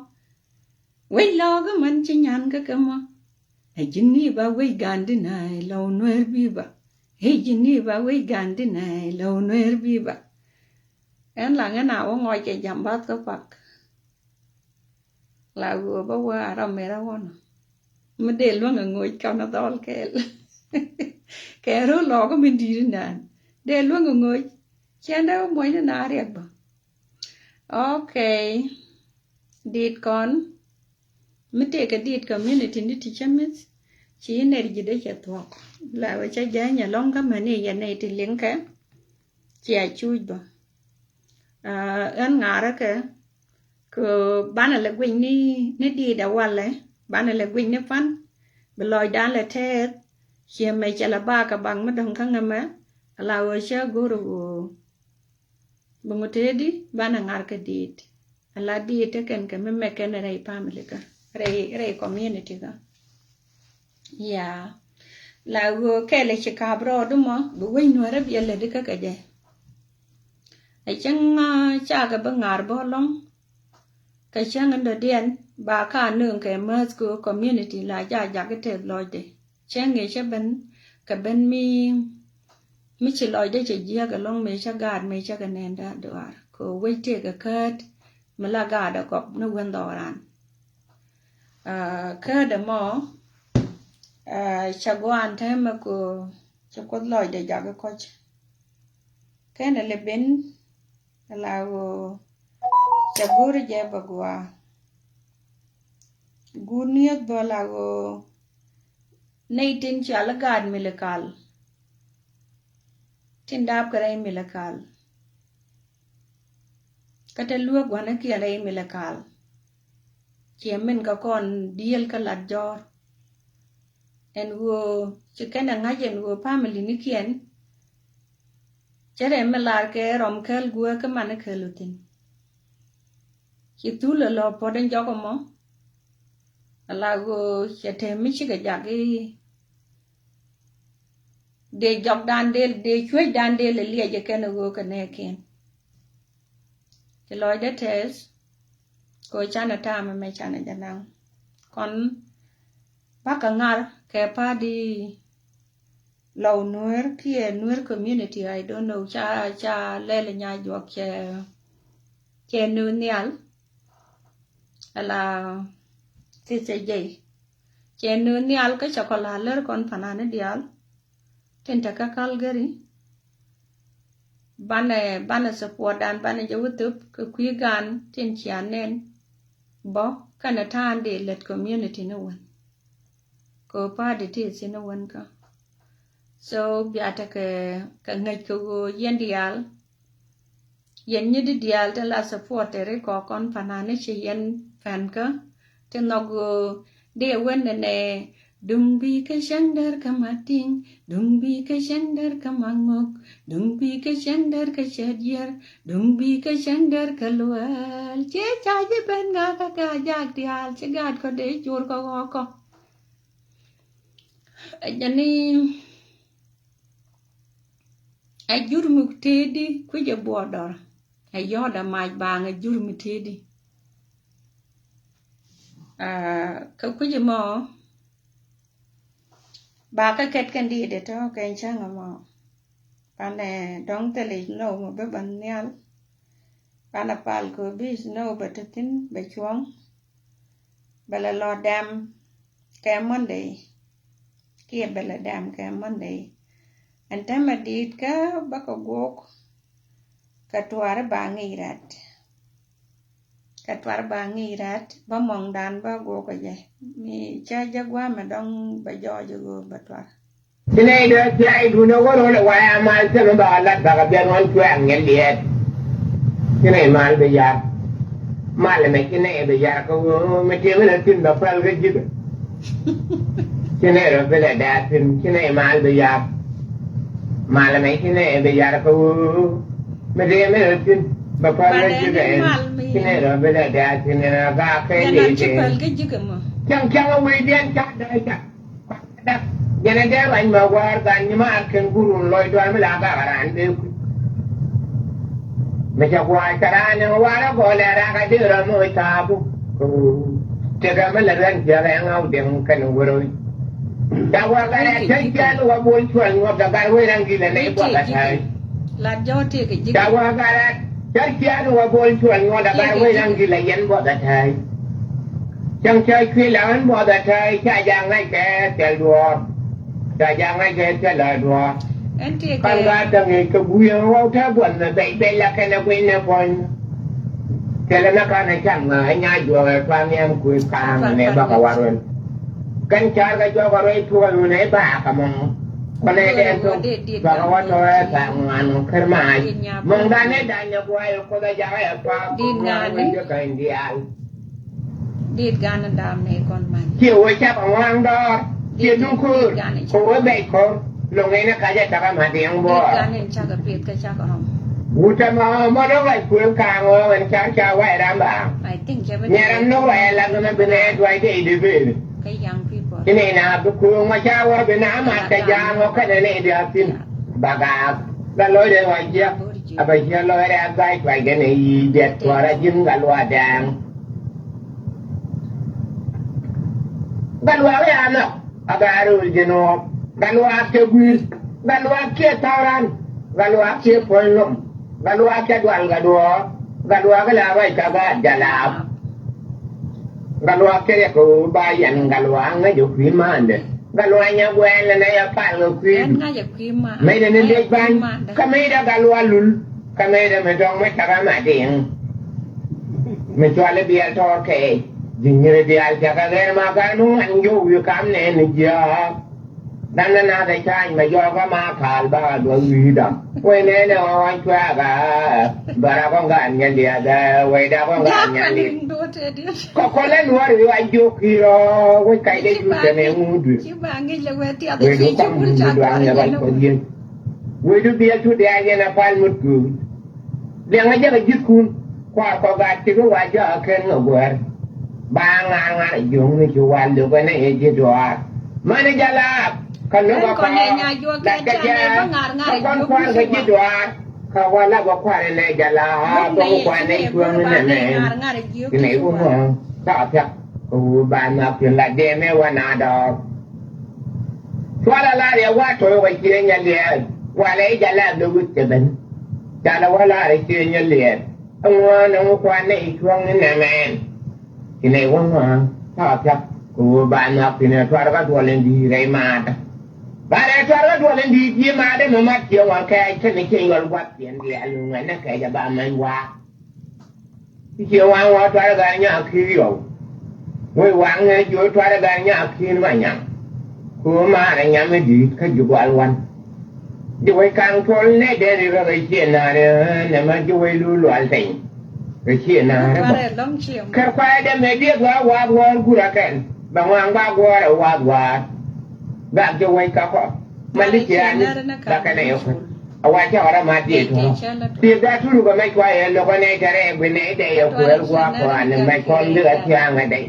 Geneva we gandinai lo nuer viva. Hey Geneva we gandinai lo nuer viva. En là cái nào ngồi chạy dầm bát có bạc. Là vừa bao qua ra mẹ ra con. Mà để luôn ngồi cao nó to cái. Cái rồi lo có mình đi nè. Để luôn ngồi. Chén đâu mỗi nó nà riêng bà. Okay. Did con. Mình take a did community ní thì chấm mít. Chỉ này gì đấy chả thuộc là với trái giá nhà long các mình này giờ này thì liếng cá chè chui bà ăn ngà đó kìa cứ bán là quỳnh ní đi đã qua lấy bán là quỳnh ní phán bị lòi đá là thế khi mày chả là ba cả bằng mất đồng khăn ngâm á là với trái guru bằng thế đi bán là ngà cái đi là đi thế cần cái mấy cái này family cả đây community cả Yeah. La go kele chikabro dumo, bu we nuara biele de kakaje. Ai chang cha ga bangar bolong. Ka chang ndo dien ba ka nương ke mas go community la ja ja ke te loide. Chang ge chaben ka ben mi chi loide che jia ga long me cha gad me cha ga nenda doar. Ko we te ga kat mala ga da kop no wen doran. Ka da mo chagwan tema ko chakot loide ja ga koch. Ka na le ben la go chagur je bagwa guniat balago neitin chala gad milakal tindap kare milakal kata luak wana ki are milakal kiemen ka kon diel kalat jor en go chikena ngajen go family ni kien chere melar ke rom kel go ka man kelutin Kitula lo poden joko mo alago chete michiga jagi de jog dandel de chwe dandel le je ken go kanekin ke loide tes ko chana tama me chana janang kon bakangar ke padi low nuer ki nuer community I don't know cha lele nya jok che nu nial ala CCJ chenu ni al ka chokolaler kon fanane dial tenta ka Calgary bane support dan bane jawutup ka kwigan tin chianen bo kana tan de let community no one ko pa de ti sin no one ka so biata ka ngai ko yen dial yen ni dial de la support re ko kon fanane che yen fan ka tenogo de wenene dumbi ka shander kamating dumbi ka shander kamangok dumbi ka shander ka shadier dumbi ka shander kalwal che chaje ben ga ka jak dial che gad ko de jur ko ajani ajur muktedi ku je bodor ayoda maj bang ajur muktedi ka kuje mo ba ka ket kan di de to ken chang mo pane dong tele no mo be ban nyal pana pal ko bis no batatin be chuang bela lo dam ke monday ki bela dam ke monday antama dit ka ba ko gok ka tuare ba ngirat katwar ba ngirat ba mong dan ba go ko je mi cha jagwa ma dong ba jojo go batwar Sine do sai du no go le wa ma se ba la ba ga ben wan twang ngel diet sine mal be ya mal me sine be ya ko me te me tin da pal ga jid sine ro be la da tin sine mal be ya mal me sine be ya ko me te me tin ba pal ga jid sine ro be la da tin ga ke ni pal ga jid mo chang we den cha da Yana da ban ma war ga ni ma kan gurun loy do mi la ga ran be ku me ja kwa taran wa ra go le ra ga de ra mo ta bu ko te ga me la ran ja ga ngau dem kan woro da wa ga ra ta ja lo wa bo chuan wa ga ga we ran gi le ne bo ga tai la jo te ga jid da wa ga ra ta ja lo wa bo chuan wa da ga we ran gi le yen bo ga tai chang chai khui la an bo ga tai cha yang nai ke te luo Cả nhà ngay cái là đùa, con gái đang nghe cái vui hoa tháp buồn là bảy bảy là cái nào quên nào còn, cái là nó cái này chẳng mà anh nhai đùa toàn em cười càng này bác vào rồi, cái cha cái cho vào đây thua rồi này bà cả mong, con này đem xuống bác vào rồi càng ăn khơi mãi, mong đàn này đàn nhà quay có cái giá ở qua, đi cái đi ăn, đi gan đam này con mày, chiều ấy chắc ở ngoài đó. Dia nungkur, kau baik kau, longena kaja cakap mati yang buat. Ganin cakap pet ke cakap orang. Bukan mana lagi kuil kang orang cakap wai rambang. I think cakap. Nyaram no wai lagu na benar dua ke ide ber. Ke young people. ini na buku macawa benama kajang okan ini dia tin baga galoi de wajia apa dia loi de agai pai gani dia suara jin galwa dang galwa ya na agaru jeno galwa ke gwir galwa ke taran galwa ke polnom galwa ke dwal galwa gala bai kaga jalap galwa kere ko bayan galwa nga yo kwimande galwa nya gwele na ya palo kwim nga ya kwima me de ne ban kameda galwa lul kameda me dong me taga ma ding me twale bi al tor ke jingire bi al jaga ger ma ga nu an yo yu kam ne ni ja dan na da chai me yo ga ma khal ba do wi da we ne ne wa chwa ga bara ko ga nya dia da we da ko ga nya ni ko le nuar ri wa yo kiro we kai de yu de ne mu du chi ba ngi le we ti we ade do chi kam chu du cha da nya ba ko yin we do bi tu de anya na pal mut ku le nga ja ga jit kun kwa ko ga ti ko wa ja ken ngo wer ba nga yo ni chu wa lu ko ne e ji do ma ne ja la kan no ba ko da ka ja kon kwa ga ji do ka wa la ba kwa ne ja la ba ko kwa ne ku ne ne ne ku mo ta pya ku ba na pya la de me wa na do swala la ya wa to wa ki nya le wa le ja la do gu te ben ja la wa la ki nya le an wa na kwa ne ku ne ne ki ne wa ma ta pya ku ba na pya ne to ga do len di re ma ta ba re to ga do len di ji ma de ma ki wa ka ke ne ki wa wa pya di a lu na ka ja ba man wa ki wa wa to ga nya ki yo we wa nge yo to ga nya ki ma nya ku ma na nya me di ka ju wa wan di we kang tol ne de ri ga chi na ne ma ju we lu lu al tai cái chuyện nào đó cái khoai đem mẹ biết quá quá quá cura cái bằng hoàng ba quá là quá quá gặp cho quay cả họ mà lý chuyện là cái này không ở ngoài cho họ mà tiền thôi tiền ra thu được mấy quay nó có này cái này bên này đây ở quê quá quá nên mấy con đứa chiang ở đây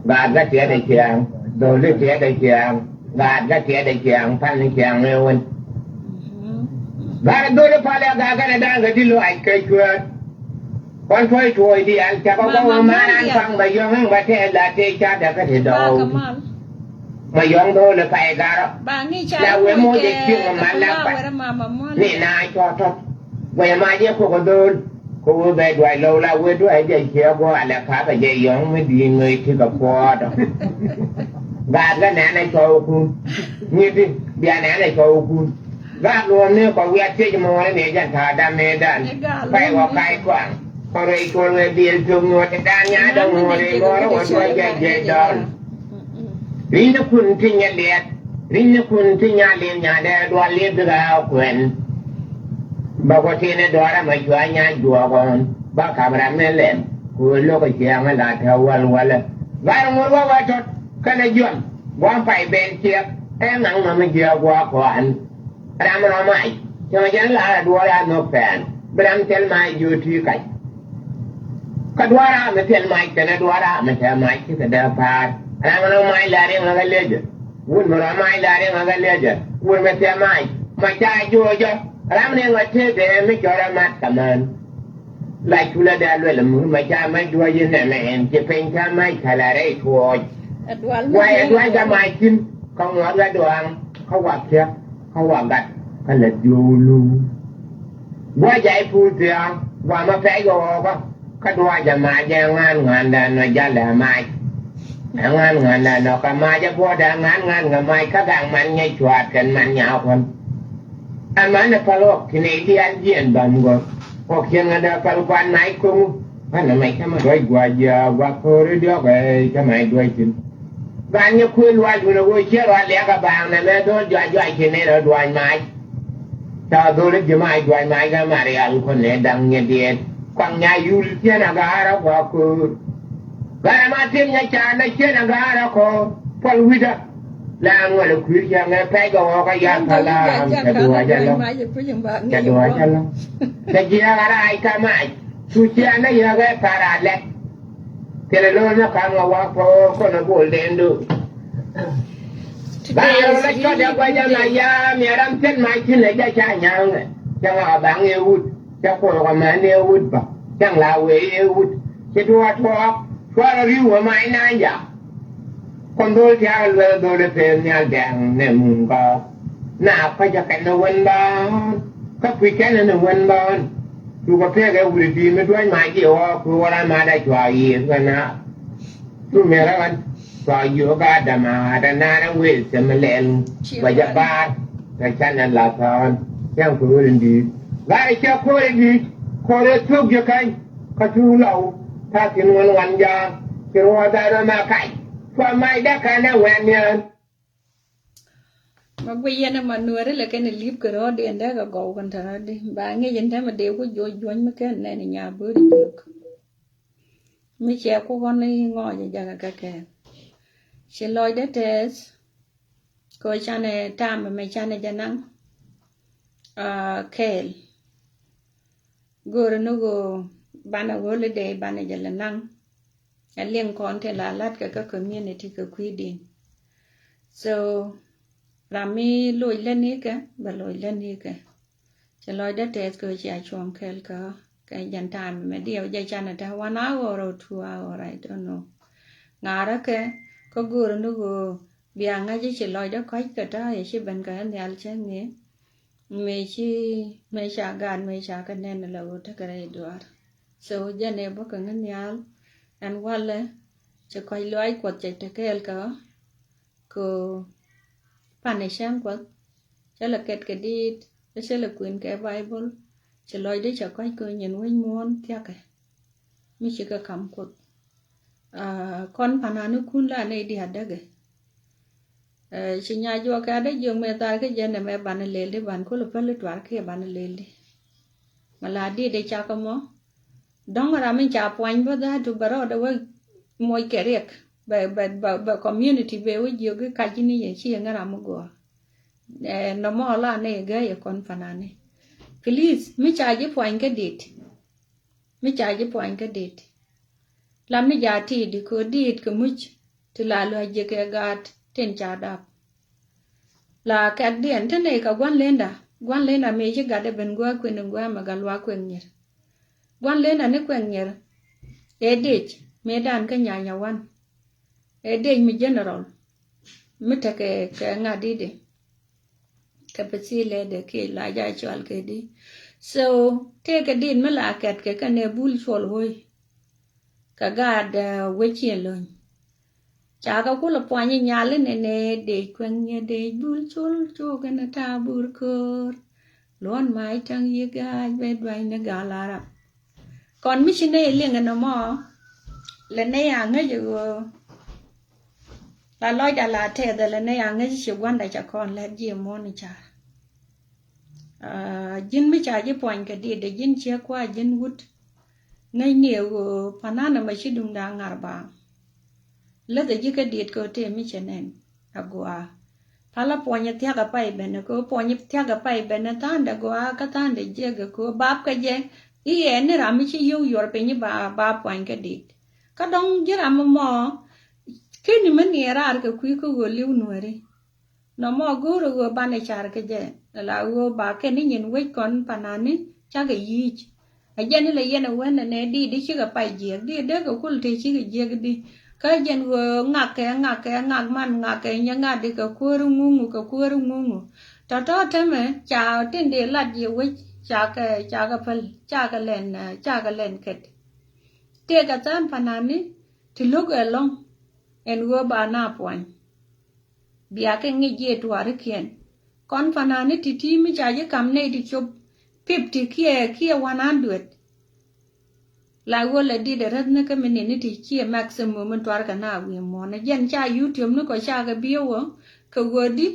gạt cái chuyện đây chiang đồ lưỡi chuyện đây chiang gạt cái chuyện đây chiang phan chiang luôn gạt đôi lúc phan là cái này đang cái đi loại cây chuyện con thôi thôi đi ăn chả có mà ăn phăng mà do hắn bà thế là thế cha đã có thể đâu mà do đâu là phải cả đó là quê mua để chuyện mà làm phải nè nai cho thôi quê mà chứ cô có đơn cô về đuổi lâu là quê đuổi dây chia qua là khá phải dây giống mới đi người thì gặp qua đó gạt cái này cho cô như đi bia này cho cô gạt luôn nếu có quê chơi mà nó này chẳng thà đam mê đàn phải có cái quảng có đây cô người điên chung ngồi trên đàn nhá đông ngồi đây ngồi nó ngồi dây đòn riêng nó kun thì nhà liệt riêng nó kun thì nhà liệt nhà đây đoàn liệt được ao quyền bao có thiên này đó là mấy chúa nhà chúa còn bao cả làm nên lên cô lúc cái chuyện mà là theo quan quan là vài ngồi qua chốt cái này chuyện quan phải bên chiếc em nặng mà mình chưa qua quản làm nó mày cho nên là đua ra nó phèn làm theo mày vừa thi cảnh kadwara me tel mai kana dwara me tel mai ki da fa ana mai lare ma ga leje won ma mai lare ma ga leje won me tel mai ma cha jojo ram ne ma te de me jora mat kaman lai chula da le mu ma cha mai do yin ne me en je pen cha mai khalare thoi wai ga mai kin ko ngor ga doangเขาว่าเคียเขาว่ากัดกันเลยยูลูว่าใหญ่พูดเสียงว่ามาแฝงก็ก็ว่าจะมาแย่งานเดินมาจะเหลือไม่งานเดินเราก็มาจะพูดงานก็ไม่ข้าดังมันไงชวดกันมันยาวคนอันมันเนี่ยพอโลกที่นี่ที่อันเยี่ยนบังก็พอเขียนกันเดินไปลูกวันไหนกุ้งพันไม่ข้ามาด้วยกว่าเยอะว่าโคตรเดียวไปข้าไม่ด้วยจริงบ้านเนี่ยคุยว่าอยู่ในวัยเชื่อว่าเลี้ยงกับบางนะแม่โดนย่อยที่นี่เราด้วยไม้ถ้าโดนเลี้ยงไม้ด้วยไม้ก็มาเรียนคนเนี่ยดังเงี้ยเดียดกวางใหญ่อยู่เชื่อนะการะก็คือการมาเที่ยงใหญ่จานในเชื่อนะการะก็พอรู้จักแล้วเมื่อเราคุยยังไงแพ้ก็ยันพลามจะดูอาจารย์จะดูอาจารย์จะกินอะไรก็ไม่สุเชื่อนะยังไงพาราเล็กเทเลโลนะครั้งว่าพอคนกูเล่นดู Today Ba is la cho really dia qua good ya na day. ya mi ram chen mai chin le ja cha nyang ne. Chang a bang e ut. Cha ko ko ma ne ut ba. Chang la we e ut. Che do at ho. Kwa ri wa mai na ya. Con đôi theo là đôi để phèn nhà đèn nệm ba. Na phải cho cái nó quên ba. Các quý cái nó quên ba. Chú có thể cái quý đi mới đuôi mai chịu ho. Chú có mà đã chua gì cái na. Chú mẹ đó anh. Chua gì cái đà mà đà na nó quên sẽ mà lên. Và giờ ba. Cái chân là là thôi. Chẳng chú lên đi. Lại cho cô lên đi. Cô lên thuốc cho cái. Có chú lâu. Ta xin ngoan ngoan ra. Chú hoa ta đó mà cái. Kwa mai da kana wanya. Magwe na manuare la ken lip ko ro de nda ga go kan ta de ba nge yen ta ma de ko jo jo ma ken ne nya bu ri yok mi che ko gon ni ngo ja ja ka ke she loy de tes ko chane tam me chane janang kel gor no go bana wole de bana jala nang alien kon te la lat ka community ka kuidin so rami loy leni ka ba loy leni ka che loy de tes ko cha chom kel ka jan time me dio ja chana ta 1 hour or 2 hour I don't know ngara ke ko gor no go bianga ji che loy de ko ka ta ye chi ban ka nyal che nge me cha gan me cha ka nen la wo ta ka re duar so jane bo ka nyal an wale che ko loy ko che te kel ka ko panisham ko che la ket ke dit che la kuin ke bible che loy de cha ko nyen wen mon kya ke mi chi ka kam ko kon pananu kun la ne di hadage chi nya jo ka de jo me ta ke je ne me ban le de ban ko le pele twar ke ban le de mala di de cha ko mo dong ra min cha poin bo da tu baro de we moy kerek ba community be we jo ge ka ji ni ye chi ngara mo go no mo la ne ge ye kon panane please mi cha ji poin ke dit mi cha ji poin ke dit lam ni ja ti di ko dit ko much ti la lo je ke gat ten cha da la ka dien te ne ka gwan lenda me ji ga de ben gwa kwen ngwa ma ga lwa kwen nyer gwan lenda ne kwen nyer e dich me dan ka nya wan e dich mi general mi ta ke ngadi de ka pasi le de ke la ja chwal ke di so te ka din me la ket ke ka ne bul chol hoy ka ga da we chien lo cha ka ku la pwa nya le ne de kwen nye de bul chol cho ka na ta bur kor lon mai tang ye ga be dwai na ga la ra còn mi chi ne le ngano mo le ne ya nga ju la loy da la te de le ne ya nga chi gwan da cha kon le ji mo ni cha jin mi cha ji point ka di de jin che kwa jin wut ngai ne go panana ma chi dum da ngar ba le de ji ka di ko te mi chenen agwa pala ponya tia ga pai ben ko ponya tia ga pai ben ta da go ka ta de je ga ko bab ka je I ene ra mi chi yu yor pe ni ba point ka di ka dong ji ra mo ke ni man ni ra ka ku ko go liu no re no mo go ro go ba ne char ka je la go ba ke ni nyen we kon panani cha ga yi a je ni le ye na wen ne di chi ga pai je di de ko kul te chi ga je ga di ka je go ngak man ngak ke nya nga di ka ku ru ngu ta te me cha tin de la je we cha ka len ket te ka tan panani ti logo along en go ba na point bia ke ngi je twar kien kon panani ti mi cha je kam ne di chop 50 kia 100 la go le di de rat ne ka mini ni ti ki maximum man twar ka na wi mo na jen cha youtube no ko cha ga biwo ko go di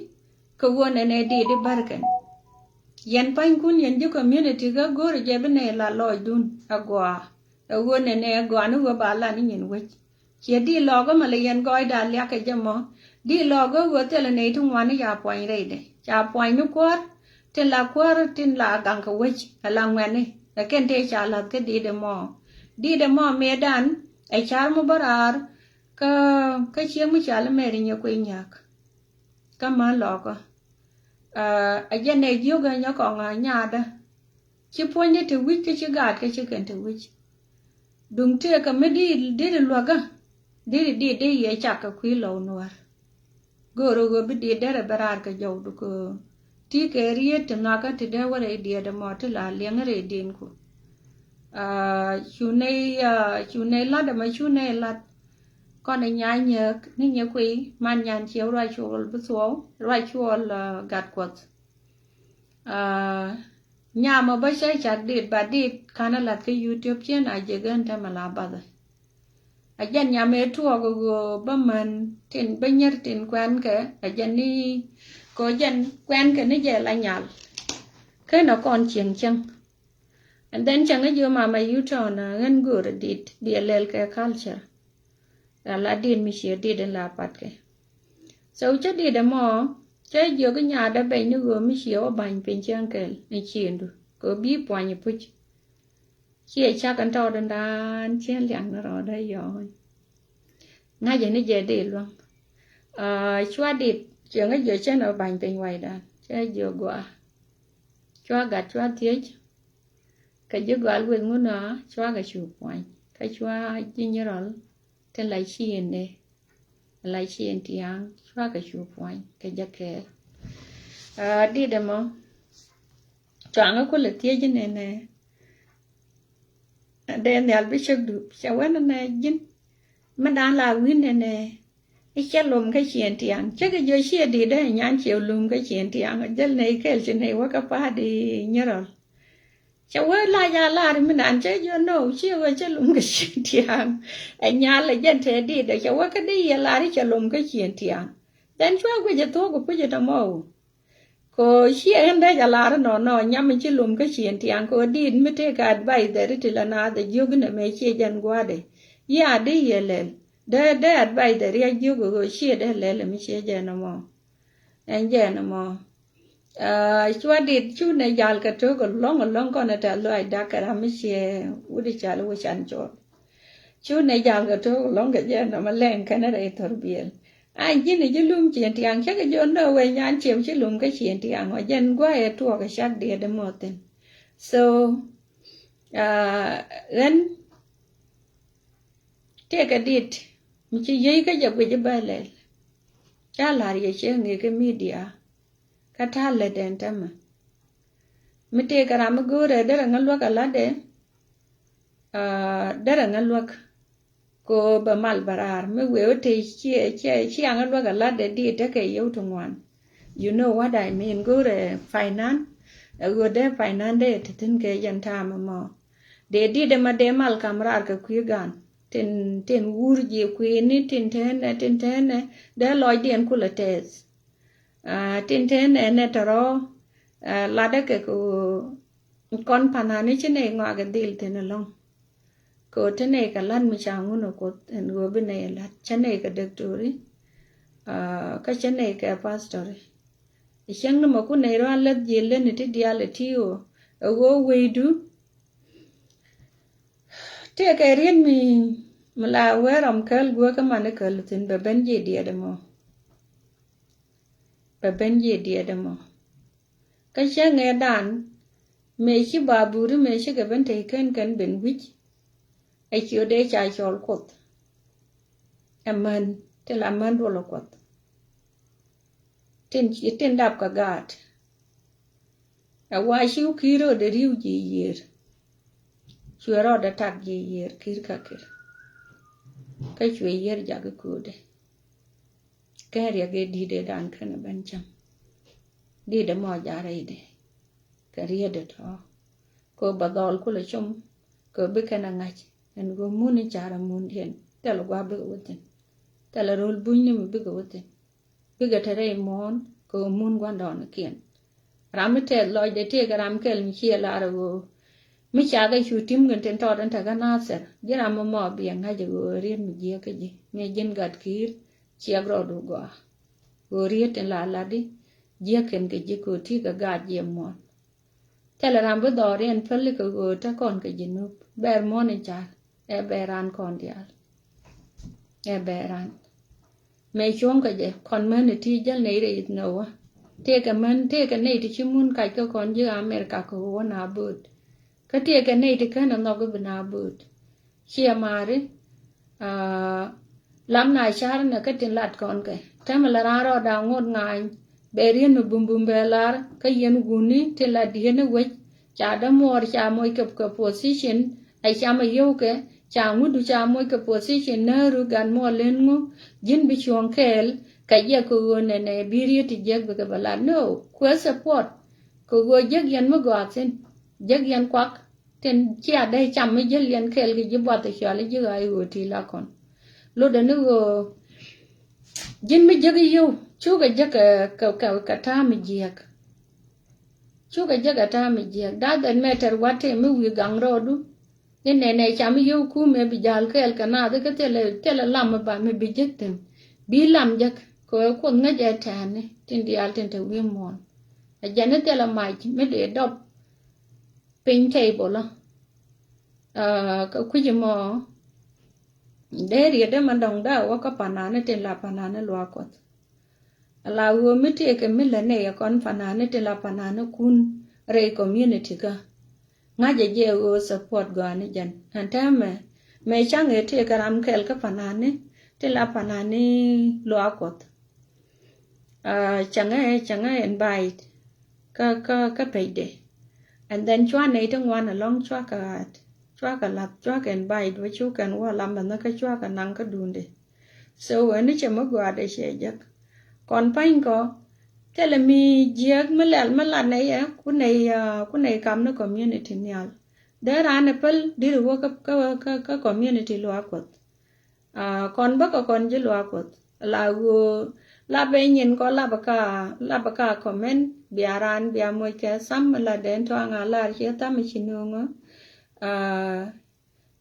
ko go ne di de barkan yen pain kun yen ju community ga gor je bene la loy dun agwa ago ne agwa no ba la ni yen we che di logo ma le yen goy da lya ke jamo di logo go te le ne tu wan ya poin re de cha poin no kwar tin la gang ka we la ngwen ne la ken te cha la ke di de mo me dan ai char mo barar cái chiếc mới trả là mẹ đi nhiều quên nhạc cái má lọ có ở dân này yêu cái nhớ còn ở nhà đó chỉ point đi từ which cái chỉ gạt cái chỉ cần từ which đúng chưa cái mới đi được luôn cái đi vậy chắc cái quý lâu nữa rồi bị đi để ra cái dầu được tí cái riết thì nó cái thì để vào đây đi để mà thì là liang ở đây điên cô chú này lát mà chú này lát con này nhái nhớ nên nhớ quý man nhàn chiếu rồi chuột bớt số rồi chuột là gạt quật nhà mà bây giờ chắc đi bà đi khá là cái YouTube trên ai chơi gần tham là bà đây ajan nhà mẹ thua go bơm mình tiền bây giờ tiền quen cái ajan đi có ajan quen cái này giờ là nhà cái nó còn chieng chăng and then chẳng cái mà you turn ngân guru đi lel cái culture là đi mình sẽ đi đến là bắt cái so chứ đi đến mà chứ giờ cái nhà đã bay nữa rồi mình sẽ ở bàn bên trang cái này chuyện được có biết bao nhiêu phút chị chắc ăn trâu đàn đàn chị liền nó rồi đây rồi ngay giờ này giờ đi luôn chua đi chuyện cái giờ trên ở bàn bên ngoài đó chứ giờ qua chua gạt chua tiếc cái giờ qua luôn muốn nó chua cái chụp quay cái chua gì như rồi tên lại chiên này lại chiên tiếng chua cái chụp quay cái giờ kẹt đi đâu mà chọn cái là tiếc như này nè đen đèn biết sao được sao quên nè dính mà đang là win nè cái chết lùm cái chuyện tiếng chắc cái giờ xưa đi đây nhàn chiều lùm cái chuyện tiếng giờ này cái chuyện này quá cấp ba đi nhớ rồi sao quên la thì mình ăn chơi giờ nấu chiều cái chết lùm cái chuyện tiếng anh nhà là dân thế đi để sao quên cái đi la đi chơi lùm cái chuyện tiếng đến chỗ cái giờ tôi cũng bây giờ tao mau cô xia em đây giờ là nó nhắm mình chỉ lùm cái chuyện tiếng cô đi mới thấy cái bài để thì là na để yêu cái này mấy chia dân qua đây ya đi về lên để advice để riêng yêu cô xia để lên là mình chia dân mà anh dân mà chua đi chú này giờ cái chỗ cái long con này trả lời đã cái làm chia u đi trả lời chăn cho chú này giờ cái chỗ long cái dân mà lên cái này để thổi biển anh chỉ này chỉ lùm chuyện tiếng chắc cái chỗ đâu vậy anh chịu chỉ lùm cái chuyện tiếng mà dân qua cái tua cái sắc địa để một tên so then take a date mình chỉ giấy cái giờ bây giờ bay lên trả lại cái chuyện người cái media cái thằng lên đến tâm mình take cái làm cái rồi để rằng luộc cái lá để rằng luộc cô bà mal barar me we te chi ang lo ga la de di te ke yo to wan you know what I mean go re finance go de finance de tin ke yan ta ma de di de ma de mal kamrar ka ku gan tin wur ji ku ni tin ten de lo dien ku la tes tin ten ne taro la de ke ku kon panani chine ngwa ga dil tin long cô thế này cả lần mình chào ngôn cô anh ngồi bên này là thế này cả doctor ấy cái thế này cả pastor ấy sáng nó mà cô này rồi là gì lên thì đi là thiêu ở quê du thế cái riêng mình mà là quê làm cái quê cái mà nó cái là tin bà bên gì đi mà cái sáng nghe đàn mấy chiếc bà bùi mấy chiếc cái bên thấy cái bên which ai chịu để chạy chọl quật em mình thì làm mình rồi quật tin đạp cả gạt qua siêu khí rồi để riu gì chưa rồi đã tag gì kir cả kir cái chuyện gì ra cái code cái gì cái đi để đàn cái này bên trong đi để mò ra đây đấy cái gì để thôi cô bà đòn cô lấy chum cô biết cái nào ngay and go moon chara moon hen tell go big within tell a roll buny big within big at a mon go moon gone down again ramete loy de te gram kel mi chiela ro mi chaga shutim gan ten to dan ta gana ser jira mo bi nga je go rien mi je ke je me jen gat kir chiagro do go riet la di je ken ke je ko ti ga ga je mon tell ram bo do rien pel ko go ta kon ke je no ber mon cha e beran kon dial e beran me chom ka je community jal nei re it no te ka nei ti chimun ka ko kon je America ko wona but ka te ka nei ti kana no go bina but chia mare lam na char na ka tin lat kon ke tamala ro da ngot ngai berien no bum belar ka yen guni te la diene we cha da mor cha moy ka position ai cha ma yo ke cha ngudu cha moy ka position na ru gan mo len ngu jin bi chon kel ka ye ko ne biri ti jeg ga bala no ko support ko go jeg yan mo go asen jeg yan kwak ten chia dai cham me jel yan kel gi jibo ta chale ji ai wo ti la kon lo da no jin mi jeg yo chu ga jeg ka ta mi jeg chu ga jeg ta mi jeg doesn't matter what me wi gang rodu ne cham yo ku me bi jal kel kana de ka tele lam ba me bi jekten bi lam jak ko nga je tane tin di al tin te wi mon a jane tele mai me de dop pin table la ka ku je mo de ri de man dong da wa ka panane tin la panane lo akot ala wo me te ke me le ne ya kon panane tin la panane kun re community ka nga je o support go ani jan antame me chang e te karam kel ka panane te la panane lo akot changa invite ka payde and then chwa ne to ngwan along chwa ka lap chwa ka invite we chu kan wa lam na ka chwa ka nang ka dunde so ani chama go ade shejak kon pain ko tele mi jiak mala ne ya ku nei kam no community nyal there an apple dir wo ka community lo akot kon ba ko kon ji lo akot la be nyen ko la ba ka comment biaran bia mo ke sam la den to anga la che ta mi chinungo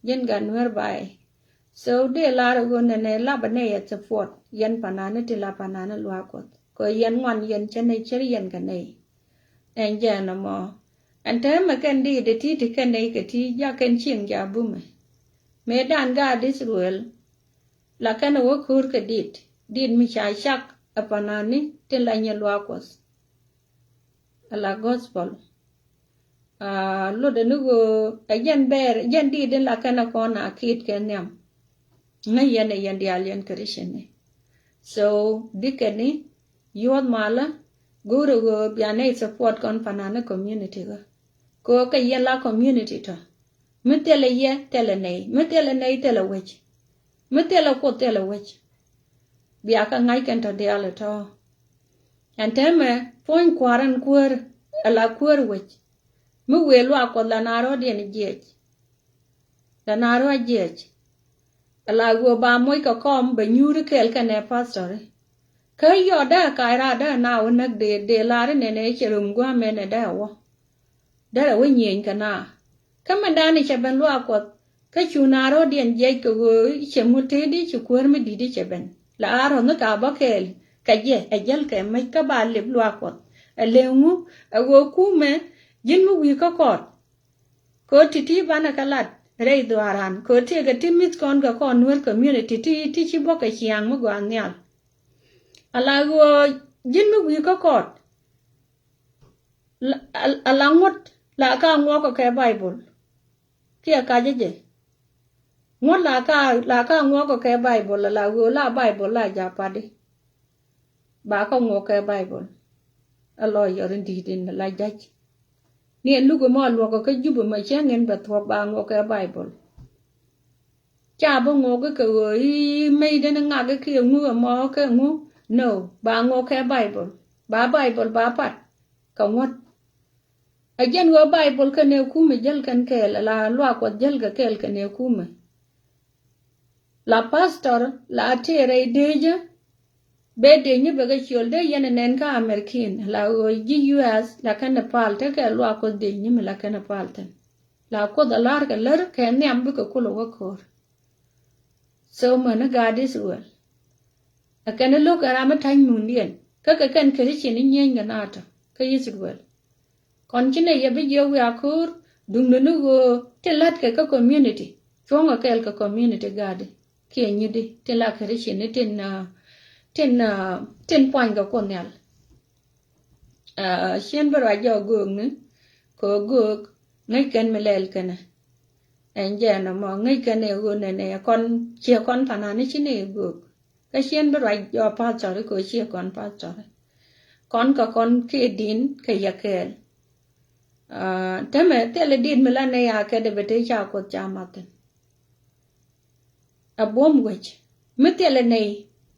yen gan wer bai so de la go ne la ba ne ya support yen panane ti la panane lo akot ko yen ngwan yen chene cheri yen kanei en jana mo ante ma kan di de ti kanei ke ti ya kan ching ja bume me dan ga disruel la kan wo kur ke dit mi cha shak apanani te la nyelwa kos ala gospel lo de nugo ayen ber yen di de la kan ko na kit kenyam ngayen yen di alien krishene so dikeni yod mala guru go biane support kon panana community ko ka yela community to metele ye tele nei tele wech metele ko tele wech bia ka ngai kan to de ala to anteme point kwaran kur ala kur wech mu welu akon la naro de ni jech la naro jech ala go ba moy ka kom be nyuri kel ka ne pastor ka yo da ka ra da na wona de la re ne cherum gwa me ne da wo da we nyen kana kama dani cheben lo akot ka chunaro dien je ko chemuti di chukur me di cheben la aro no ka ba kel ka je ajel ke me ka ba le lo akot elengu ago kume jin mu wi ka kot ko titi bana kalat rei dwaran ko te ga timit kon ga kon wer community ti chi bo ka chiang mo gwa nyal ala go jin mu wi ka kot ala ngot la ka ngo ko ke bible kia ka je ngot la ka ngo ko ke bible la go la bible la ja padi ba ko ngo ke bible alo yorin di din la jaj ni lu go mo lo ko ke jubu ma chengen ba tho ba ngo ke bible cha bo ngo ke me de nga ke ki ngu mo ke ngu no ba ngo ke bible ba pat ka ngot again go bible ka ne ku me jel kan ke la lo ko jel ga kel ka ne ku me la pastor la tere deja be de ni be ga chol de yen nen ka american la o ji us la kan pal te ka lo ko de ni me la kan pal te la ko da lar ka lar ka ne am ko ko lo ko so man ga dis well akan lo ka ra ma tan mun dien ka kan ke chi ni nyen ga na ta ka is well kon chine ye bi yo ya kur dung nu go te lat ka community chonga kel ka community gade kia như đi tên là cái chuyện này tên point của con này xem bữa rồi giờ gương nữa có gương ngay cái mà lel cái này anh giờ nó mà ngay cái này gương này con chia con phản ánh chứ này gương cái xem bữa rồi giờ pa cho đấy có chia con pa cho đấy con cái din cái ya cái thế mà thế là din mà là này cái để bete cha có cha mà a bom wech metele nei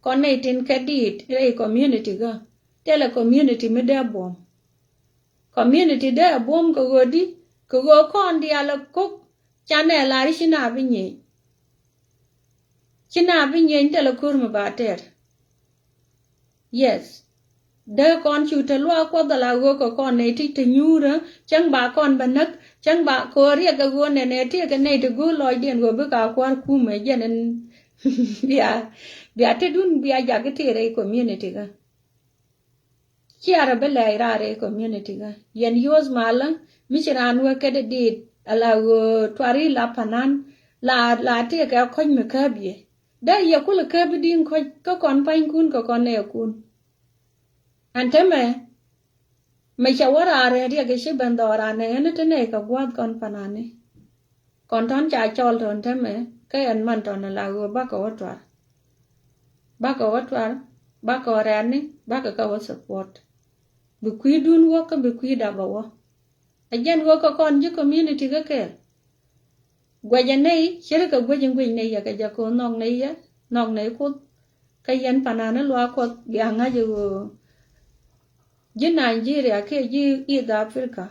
con nei tin kadit re community ga tele community me da bom community da bom ko godi ko go kon dia la ko chane la ri sina binye tele kurma bater yes da con chu te lo ko da la go ko con nei ti te nyura chang ba con banak chang ba ko ri ga go ne ti ga nei te go lo dien go ba ka kwar ku me jenen bia te dun bia ja ke te re community ga chiara bela ra re community ga yen yos mala mi chiran wa ke de dit ala go twari la panan la te ga khon me ka bie da ya kula ka bi din ko kon pain kun ko kon ne kun anteme me chawara re ri ga shi bandora ne te ne ka gwat kon panane kon ton cha chol ton teme cái anh mình toàn là người bác có bác có ra nè bác có support bị quý đun quá cái bị quý đã bảo anh dân quá có con chứ community cái kẻ quay dân này chỉ là cái quay này giờ cái giờ cô nong này cô cái dân pana nó loa cô bị hàng ngày giờ dân Nigeria cái gì East Africa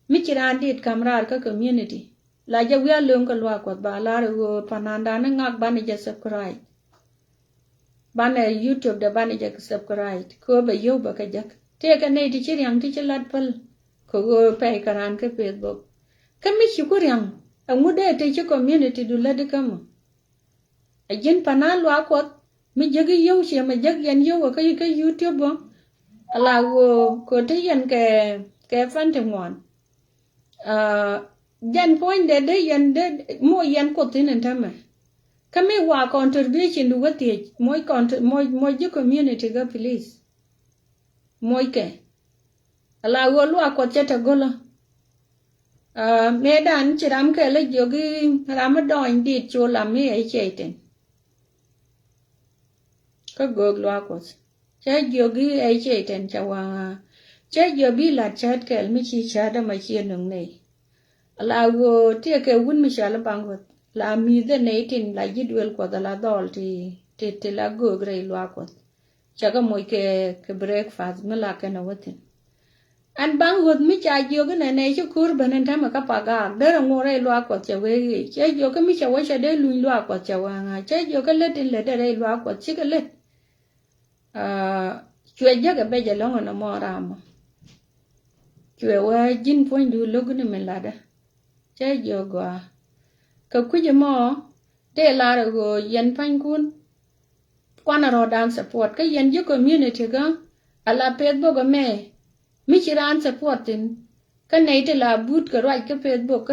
mình chỉ là đi camera cái community la ja wi alum ko lwa ko ba la ro pananda na ngak ban ja subscribe ban YouTube da ban ja subscribe ko ba yo ba ka jak te ka ne ti chiryang ti chilat pal ko go pe karan ke Facebook ka mi chi ko ryang amu de te chi community du la de kam a jin panal lwa ko mi jagi yo che ma jag yan yo ka YouTube bo ala go ko te yan ke fan te ngon yan point de yan de mo yan ko tin ntama kame wa contribution du wati moy je community ga please moy ke ala go lu ko cheta golo medan chiram ke le jogi ramadan di chola me ai cheten ka go lu ko che jogi ai cheten chawa che jobi la chat ke mi chi cha da ma chi nung nei la go tie ke wun mi shala bangot la mi de netin la yidwel ko da la dol ti la go grei lo ko chaga moy ke breakfast me la ke na watin an bangot mi cha jo ge ne chu kur banen ta ma ka paga de ngore lo ko che we che jo ke mi cha wa che de lu lo ko che wa nga che jo ke le tin le de lo ko chi ke le chwe je ke be je lo na mo ra mo chwe wa jin point du lo gu ne me la da che yoga ka kuje mo de la go yen pan kun kwana ro dan support ka yen yo community ga ala Facebook ga me mi chiran support tin ka nei te la boot ka right ka Facebook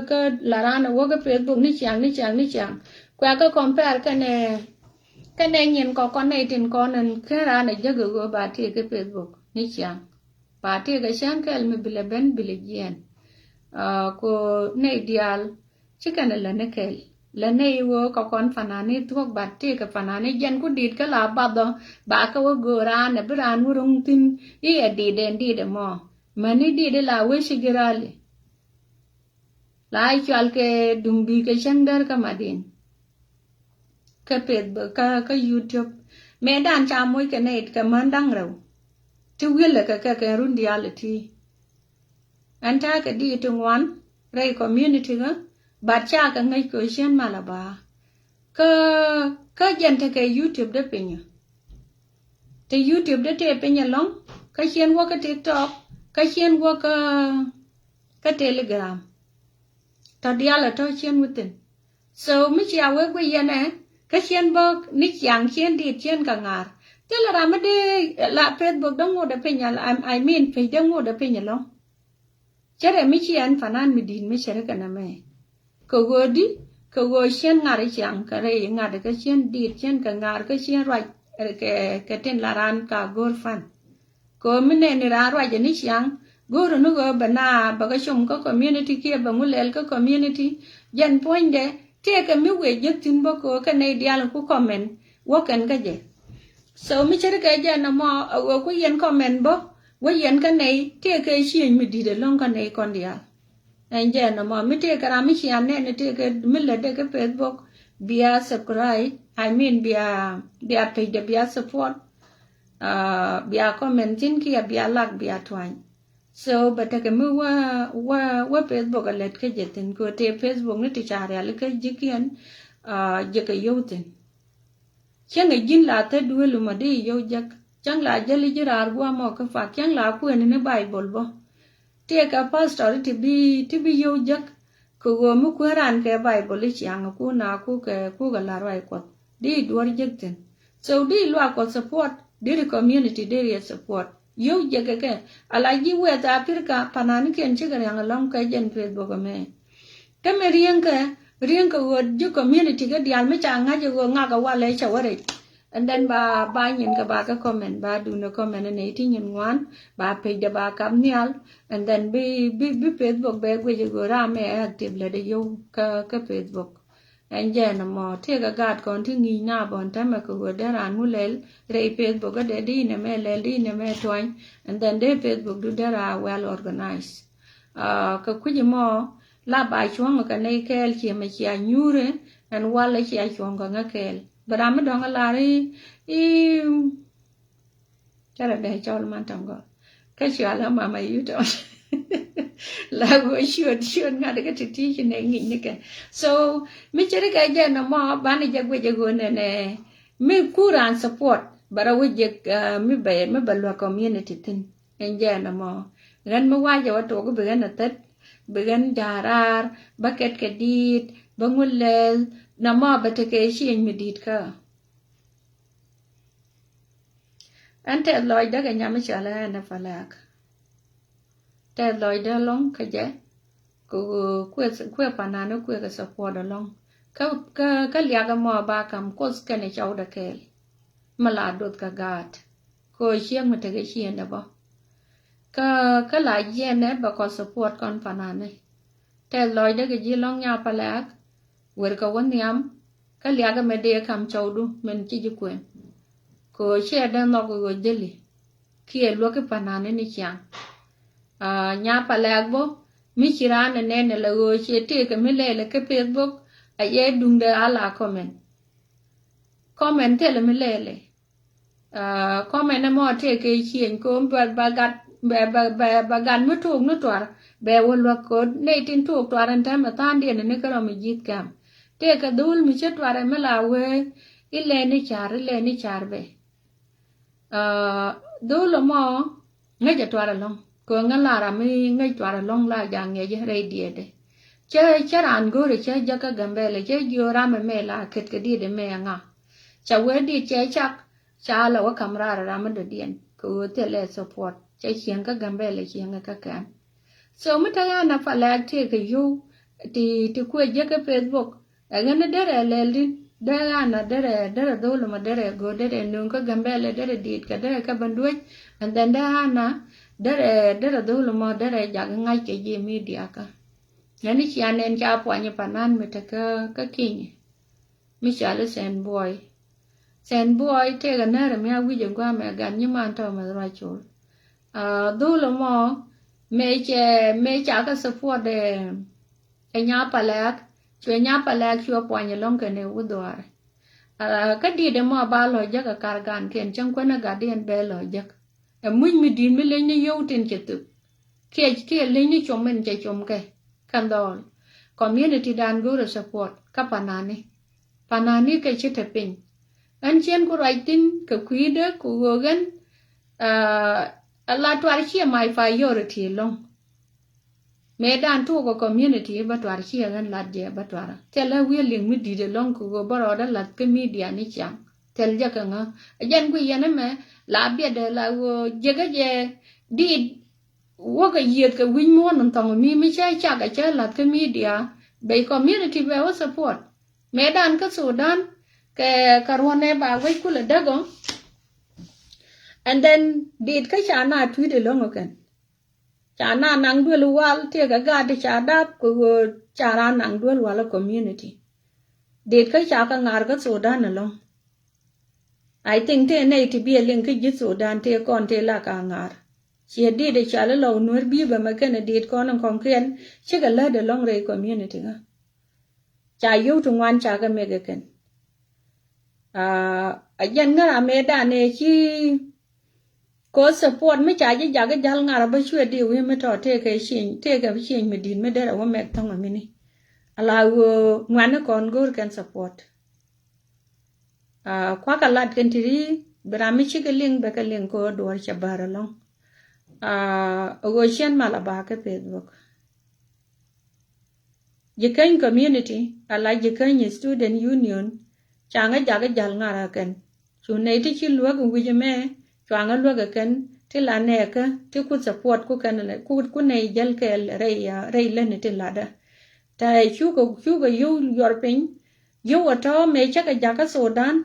ka la ran wo ga Facebook ni chang kwa ka compare ka ne nyen ko kon nei tin kon en ka ran ja go ba ti ka Facebook ni chang ba ti ga chang ka el me bile ben bile yen ko nei dial chikana la nekel la nei wo ko kon fanani thuốc batte ka fanani jan ku dit ka la bado ba ka wo gora na bran wurung tin I edi den di de mo mani di de la we shigirali la chal ke dumbi ke chandar ka madin ka pet ka YouTube me dan cha moy ka nei ka mandang raw tu wil ka run reality anta ka di tungwan rai community ga bacha ka ngai ko shen malaba ka jente ke YouTube de penya te YouTube de te penya long ka shen wo ka TikTok ka shen wo ka Telegram ta diala to shen wutin so mi chia we yana ka shen bo ni yang shen di shen ka ngar te la ramade la Facebook dong wo de penya I mean pe dong wo de penya long chere mi chian fanan mi din mi chere kana me ko godi cái gọi xiên ngà đấy chẳng cái này ngà đấy cái xiên đi xiên cái ngà cái xiên rồi cái tên là ran cả gor fan có mình này ra rồi jadi ni chẳng gor nó go bana baga chum có community kia ba mulel có community jan point de te cái mi we jek tin ba ko cái này dial ku comment wo kan cái gì so mi chere cái jan mo wo ku yen comment bo wo yen cái này te cái xiên mi đi de long cái này con dial anh jan mo mi te cái mi xian ne te cái mi le de cái Facebook bia subscribe I mean bia page bia support bia commenting kia bia like bia twine so but cái mu wa Facebook a let cái jetin ko te Facebook ni ti chare le cái jikian je cái yotin chang a jin la te duelu ma di yo jak chang la jali jirar gwa mo ka fa chang la ku ni Bible bo te ka pastor ti bi yo jak ko go mu ku ran ke Bible chang ku na ku ga la rai ko di duar jetin so di lo ko support di community di support yo jega ala ji we ta Africa panani ken che ga long ka jen Facebook me ka me rieng ka wo ju community ga dial me cha nga jo nga ka wa le cha wore and then ba nyin ka ba ka comment ba du no comment ne ti nyin wan ba page ba kam nial and then bi Facebook be gwe jo ra me active le de yo ka Facebook anh giờ nó mò thế cái gạt còn thứ nghi na bọn ta mà cứ để ran mu lel rei Facebook cái để đi nè mẹ lel đi nè mẹ toan and then để Facebook do để ra well organized cái gì mò la bài chuông cái này kel chỉ mà chỉ nyure and wala chỉ chuông cái kel bà mới đong la ri cho là để cho man trong gọi cái chuyện là mà mày yêu đó là gọi chuyện ngay cái chuyệnที่này nghĩ như cái so mình chỉ cái gì nó mà bạn ấyจะcái gì này mình Quran support bara cái mình bè lo community tin anh giờ nó mà gần mà qua giờ tôi có begin tết begin jarar bucket cái dit bangulel nó mà bật cái chuyện mình dit cả anh thấy lời đó cái nhà mình trả lời nó phải làแต่ลอยเดลงก็จะกูpananoกูก็ support ลงก็เรียกมอบากำก็สกันในเจ้าดะเกลมาลาดดกะกาดก็เชียงมันตะกะเชียนนะบ่ก็หลายเย็นนะบ่ก็ support ก่อนปานนั้นนี่แต่ลอยเดก็ยีลงยาปะลักเวรก็วันยามก็เรียกมาเดคำเจ้าดูมันจิจุกวนก็เชียดนอกก็เจลิเคียลวกปานนั้นนี่จังnhà palagbo mi chiran ne la go chete ke mi le ke Facebook aye dungde ala comment te le mi le comment mo te ke chien ko bagan mu tuk nu twar be wolwa ko ne tin tuk twaran ta ma tan de ne ka mi jit kam te ka dul mi che twar me la we ile ni char be dul mo ngai ja twar long ko ngala ra mi ngai twara long la ja nge je re die de che ran go re che ja ka gambe le che yo ra me la ket ke di de me nga cha we di che chak cha la wa kamra ra ma de dien ko te le support che chiang ka gambe le chiang ka kan so mi ta na fa la te ke yo ti ku je ka Facebook ga na de re le din de na de re do lo ma de re go de nun ka gambe le de di ka de ka banduj and then na dere dulu mo dere jaga ngai ke je media ka yani chianen cha pwanye panan meta ka kinyi mi chale sen boy te ga nere mi awi je gwa me gan nyi man to ma ra chul dulu mo me cha ka support de enya palak chua pwanye long ke ne udwar ka di de mo ba lo jaga kargan ken chang ko na guardian be lo jak mun mi din mi leñi yowten ci tup ke leñi chomen ci chom ke kandol community dan go support ka panani ke ci tepin an chen ko writing ka kuide ko gogen la twar ci mai fa yoriti long me dan to ko community ba twar ci gan la je ba twar tela wheeling mi di de long ko go baro da la ke media ni chang tel jaka nga jan ku yana me la bia de la wo jega je di wo ka yet ka win mo non tong mi cha ka cha la ke media be community be wo support medan ka Sudan ke karone ba wai kula dago and then did ka chana tweet long again chana nang dwel wal te ga ga de chada ko chara nang dwel wal community did ka chaka ngar ka Sudan along I think te nei to be a link ji Sudan te kon te la ka ngar she did de chala lo nur bi ba ma kana did kon kon ken che ga la de long re community ga cha yu tu wan cha ga me ga ken a yen nga me da ne chi ko support me cha ji ja ga jal nga ba shwe di wi me to te ga shin me din me da wa me tong mi ni ala wo ngwan kon gor kan support kwa ka lat kan tiri bra mi chi ga ling ba ka ling ko dor cha bar long go shen mala ba ka Facebook Jikan community ala jikan student union changa jaga jal ngara kan chunai ti chi luwa ku wije changa luwa kan ti la ne ka ti ku support ku kan le ku nei jal ke rei le ne ti la da ta chu ko yu yor pin yu wato me cha ka jaga Sudan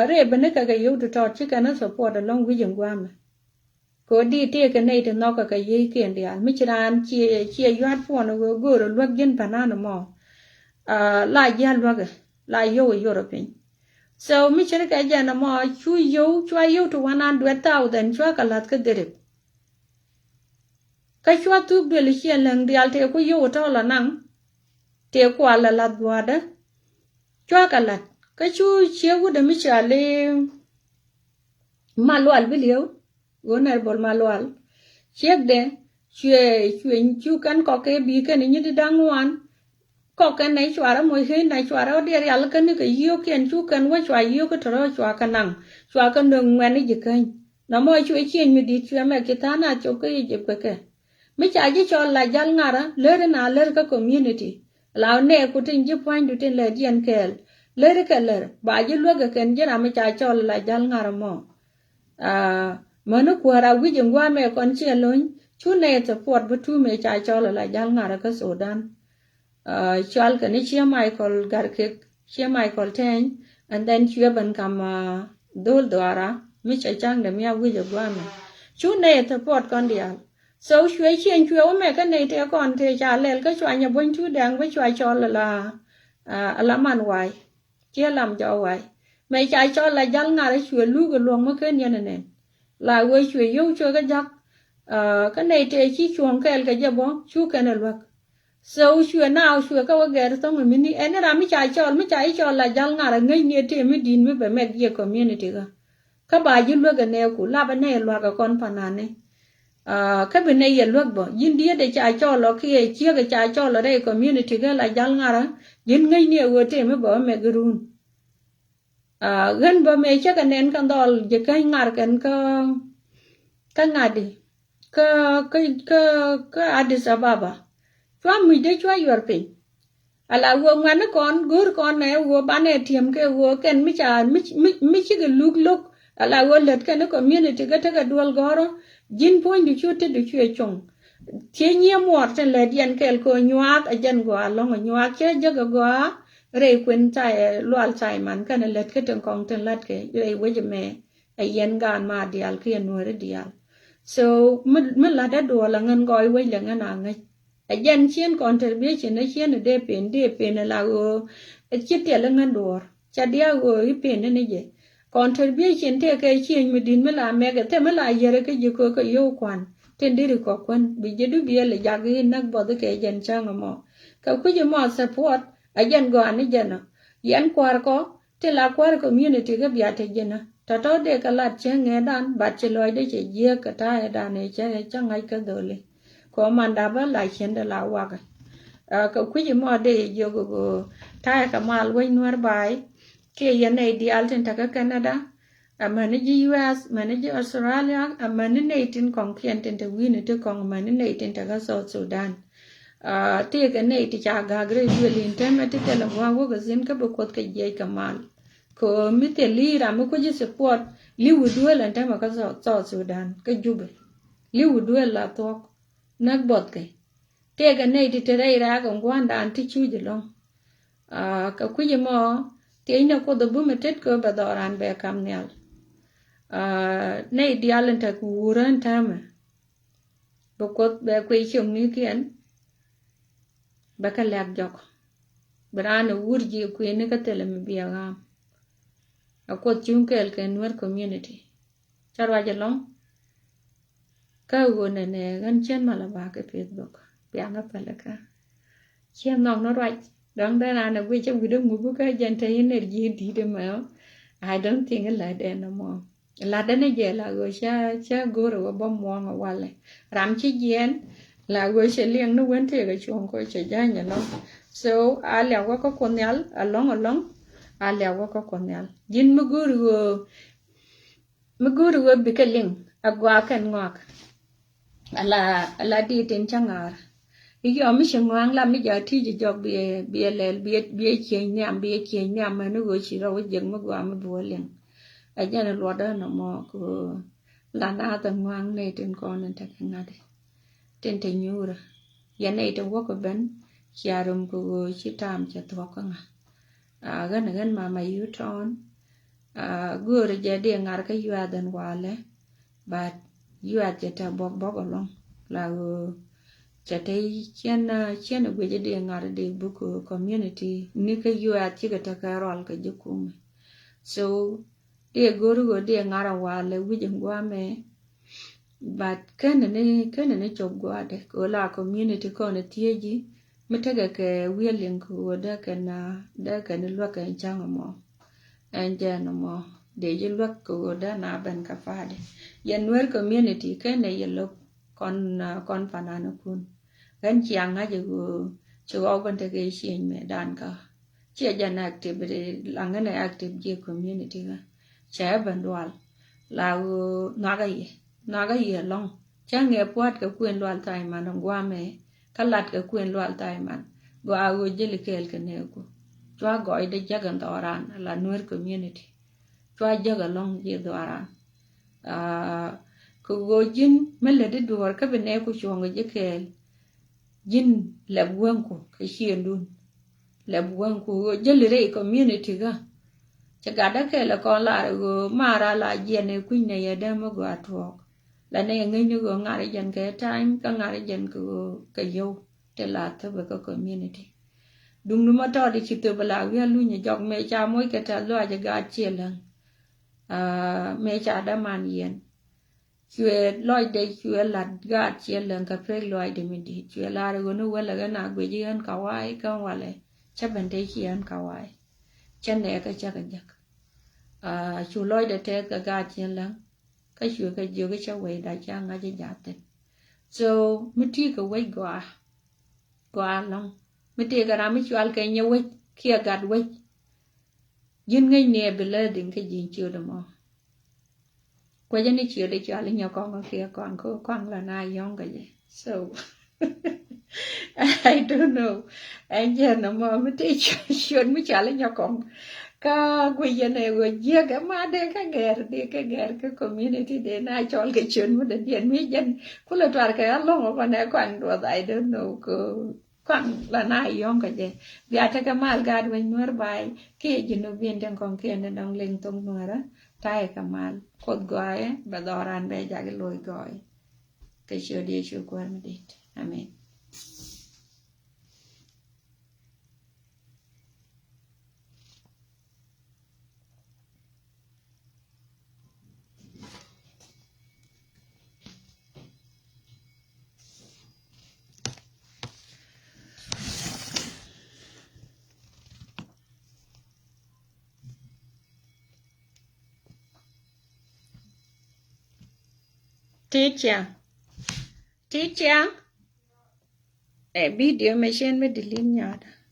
re bene ka ga yu to chi kan support along wije ngwa ko di te ka nei te no ka ye ken dia mi chiran chi yuat fo no go ro luwa gen panana mo la ya luwa la yo European so mi chere ka jana mo chu yo to 100,000 chwa ka lat ka derep ka chwa tu de le chi lang dial te ko yo to la nang te ko la la dwada chwa ka lat ka chu che wu de mi chale malwal bilio goner bol malwal chek de chu kan ko ke bi kan ni de dangwan ko kan nei chwara mo he nei chwara de real kan ni ke yo ken chu kan wa chwa yo ko tro chwa kanang chwa kan dong ngwan ni jikan na mo chu chen mi di chwa me ke ta na chu ke je ke mi cha ji cho la jal ngara le na le ka community la ne ku tin ji point du tin le dien kel le ke le ba ji lo ga ken je na mi cha cho la jal ngara mo manu kwara wi jingwa me kon che lon chu ne support bu tu me cha cho la jal ngara ka Sudan chal kan chia Michael garke chia Michael ten and then chia ban kam dol dwara mi cha chang de mia wi jingwa me chu ne support kon dia so chue chen chue o me ka ne te kon te cha lel ka chwa nya bon chu dang với chwa cho la ala man wai chia lam cho wai me cha cho la jal ngara chue lu ga long ma ken yen ne la we chue yo chue ga jak ka ne te chi chuong kel ga jabo chu kan alwak so chue now chue ka wa ger tong mi ni en ra mi cha cho la jal ngara ngai ne te mi din mi be me ye community ka ba ji lu ga ne ku la ba ne lwa ga kon panane ka be ne ye lwa bo yin dia de cha cho lo ki chi ga cha cho lo re community ga la jal ngara yin ngai ne wo te mi bo me grun gan ba me cha ka nen kan dol je ka ngar kan ka ngadi ka Addis Ababa chwa mi de chwa yor pin ala wo ngwan kon gur kon ne wo ba ne tiem ke wo ken mi cha mi chi ga luk ala wo let kan community ga ta ga dol goro jin point du chu te du chu chong tie nye mor ten le dien kel ko nyuak a jen go along nyuak che je go re kwen tai lwal tai man kan let ke ten kong ten lat ke re we je me a yen gan ma dial ke no re dial so mi la da do la ngan goi we le ngan ngai a yen chen contribution ne chen de pen la go chit te la ngan dor cha dia go I pen ne je contribution te ke chen mi din mi la me ke te mi la yere ke je ko yo kwan ten dir ko kwan bi je du bi le ja gi nak bo de ke jen chang mo ka ku je mo support a yen go an jena yen kwar ko te la kwar community ga bia te jena ta to de ka lat che nge dan ba che loy de che je ka ta e dan e che ngai ka dole ko man da ba la chen de la wa ka ku je mo de yo go ta ka mal we nuar bai ke yen e di alten ta ka Canada amani ji US mani ji Australia amani ne tin kong kien tin te win te kong mani ne tin ta ka South Sudan te ka ne ti cha ga gre du lin te me te la wa wo ga zin ka bu kot ka je ka mal ko mi te li ra mo ko ji support li wu du la te ma ka South Sudan ka jube li wu du la to nak bot ke Ke ga nei di tere ra ga ngwanda anti chu ji long. Ka ku ji mo te ina ko do bu metet ko ba doran be kam nyal. Nei dialen ta ku wuran tama. Bokot be ku ichom ni kien. Baka lag jok. Berana wurji ku ni ka tele mi biya gam. Akot chunkel ke nwer community. Charwa jalong. Ka wone ne gan chen malaba ke Facebook. Pianga palaka. Chiem nong no right. Dong da na we cha we don't move ka jante energy di de ma. I don't think la de no more. La de ne je la go cha go ro ba mo nga wale. Ram chi jen la go che liang no wen te ga chong ko che ja nya no. So ale wa ko konyal along ale wa ko konyal. Jin muguru bikaling agwa kan ngok. Ala di tin changar. Iyo mi shingwang la mi ja ti ji jog bi lel bi chen nyam ma no go chi ro jeng mo gwa mo boleng. A jana lo da no mo ko la na ta ngwang ne tin kon ta ngade. Tin te nyura. Ya ne te wo ko ben chiarum ko chi tam cha to ko nga. Gan ma yu ton. Gure je de ngar ka yu dan wale. But yu at ta bog along. La Chatei chena gweje de ngare de buku community nika yu ati ga takarol ka jukume. So de goru go de ngara wale wije ngwame but kene ne chogwa de ko la community ko ne tieji mitega ke wieling ko da kana lwa ka changa mo anje no mo de je lwa ko da na ben ka fade yanwer community kene yelo kon panana kun gan chiang a ju chu ban te ge shin me dan ka che jan activity langane active je community ga che ban wal la naga ye long chang ye puat ka kuen wal tai man ngwa me kalat ka kuen wal tai man go a go jeli kel ke ne ko chwa go ide jagan doran la nuer community chwa jaga long je doran ko go jin mele de duwar ka bene ko chongo je kel jin labwanku ka shiendun labwanku jelire community ga chagada ke la kon la go mara la jene kunne ya da mo go atwok la ne ngi go ngare jen ke time ka ngare jen ko ka yo te la ta ba ko community dung numa to di chito bala wi lu ni jog me cha moy ke ta lo ja ga chelan me cha da man yen chue loy de chue lat ga chelan ka pre loy de mi di chue la go no wala ga na gwe jen ka wai ka wale cha ban de chien ka wai chen ne ka cha ga jak chu loy de te ka ga chelan ka chue ka jo ga cha wei da cha nga ja te so mi ti ka wei gwa long mi te ga ra mi chwal ke nya wei kia gad wei yin ngai ne bele din ka jin chu de mo kwa jani chiyo de chwal nya ko kia kon la na yong ga ye so I don't know and yeah no mo mi te chwal mi chwal nya ko ka gwe ne go ye ga ma de ka ger ka community de na chol ke chun mo de dien mi jen kula twar ka lo mo pa ne kwan do I don't know ko kwan la na yong ga je ya ta ka mal ga de nuer bai ke jinu bien den kon ke ne dong leng tong nuera tai ka mal kod goye ba doran be ja ge loy goy ke sho de sho kwar mi dit amen Teacher, video machine में delete नहीं आता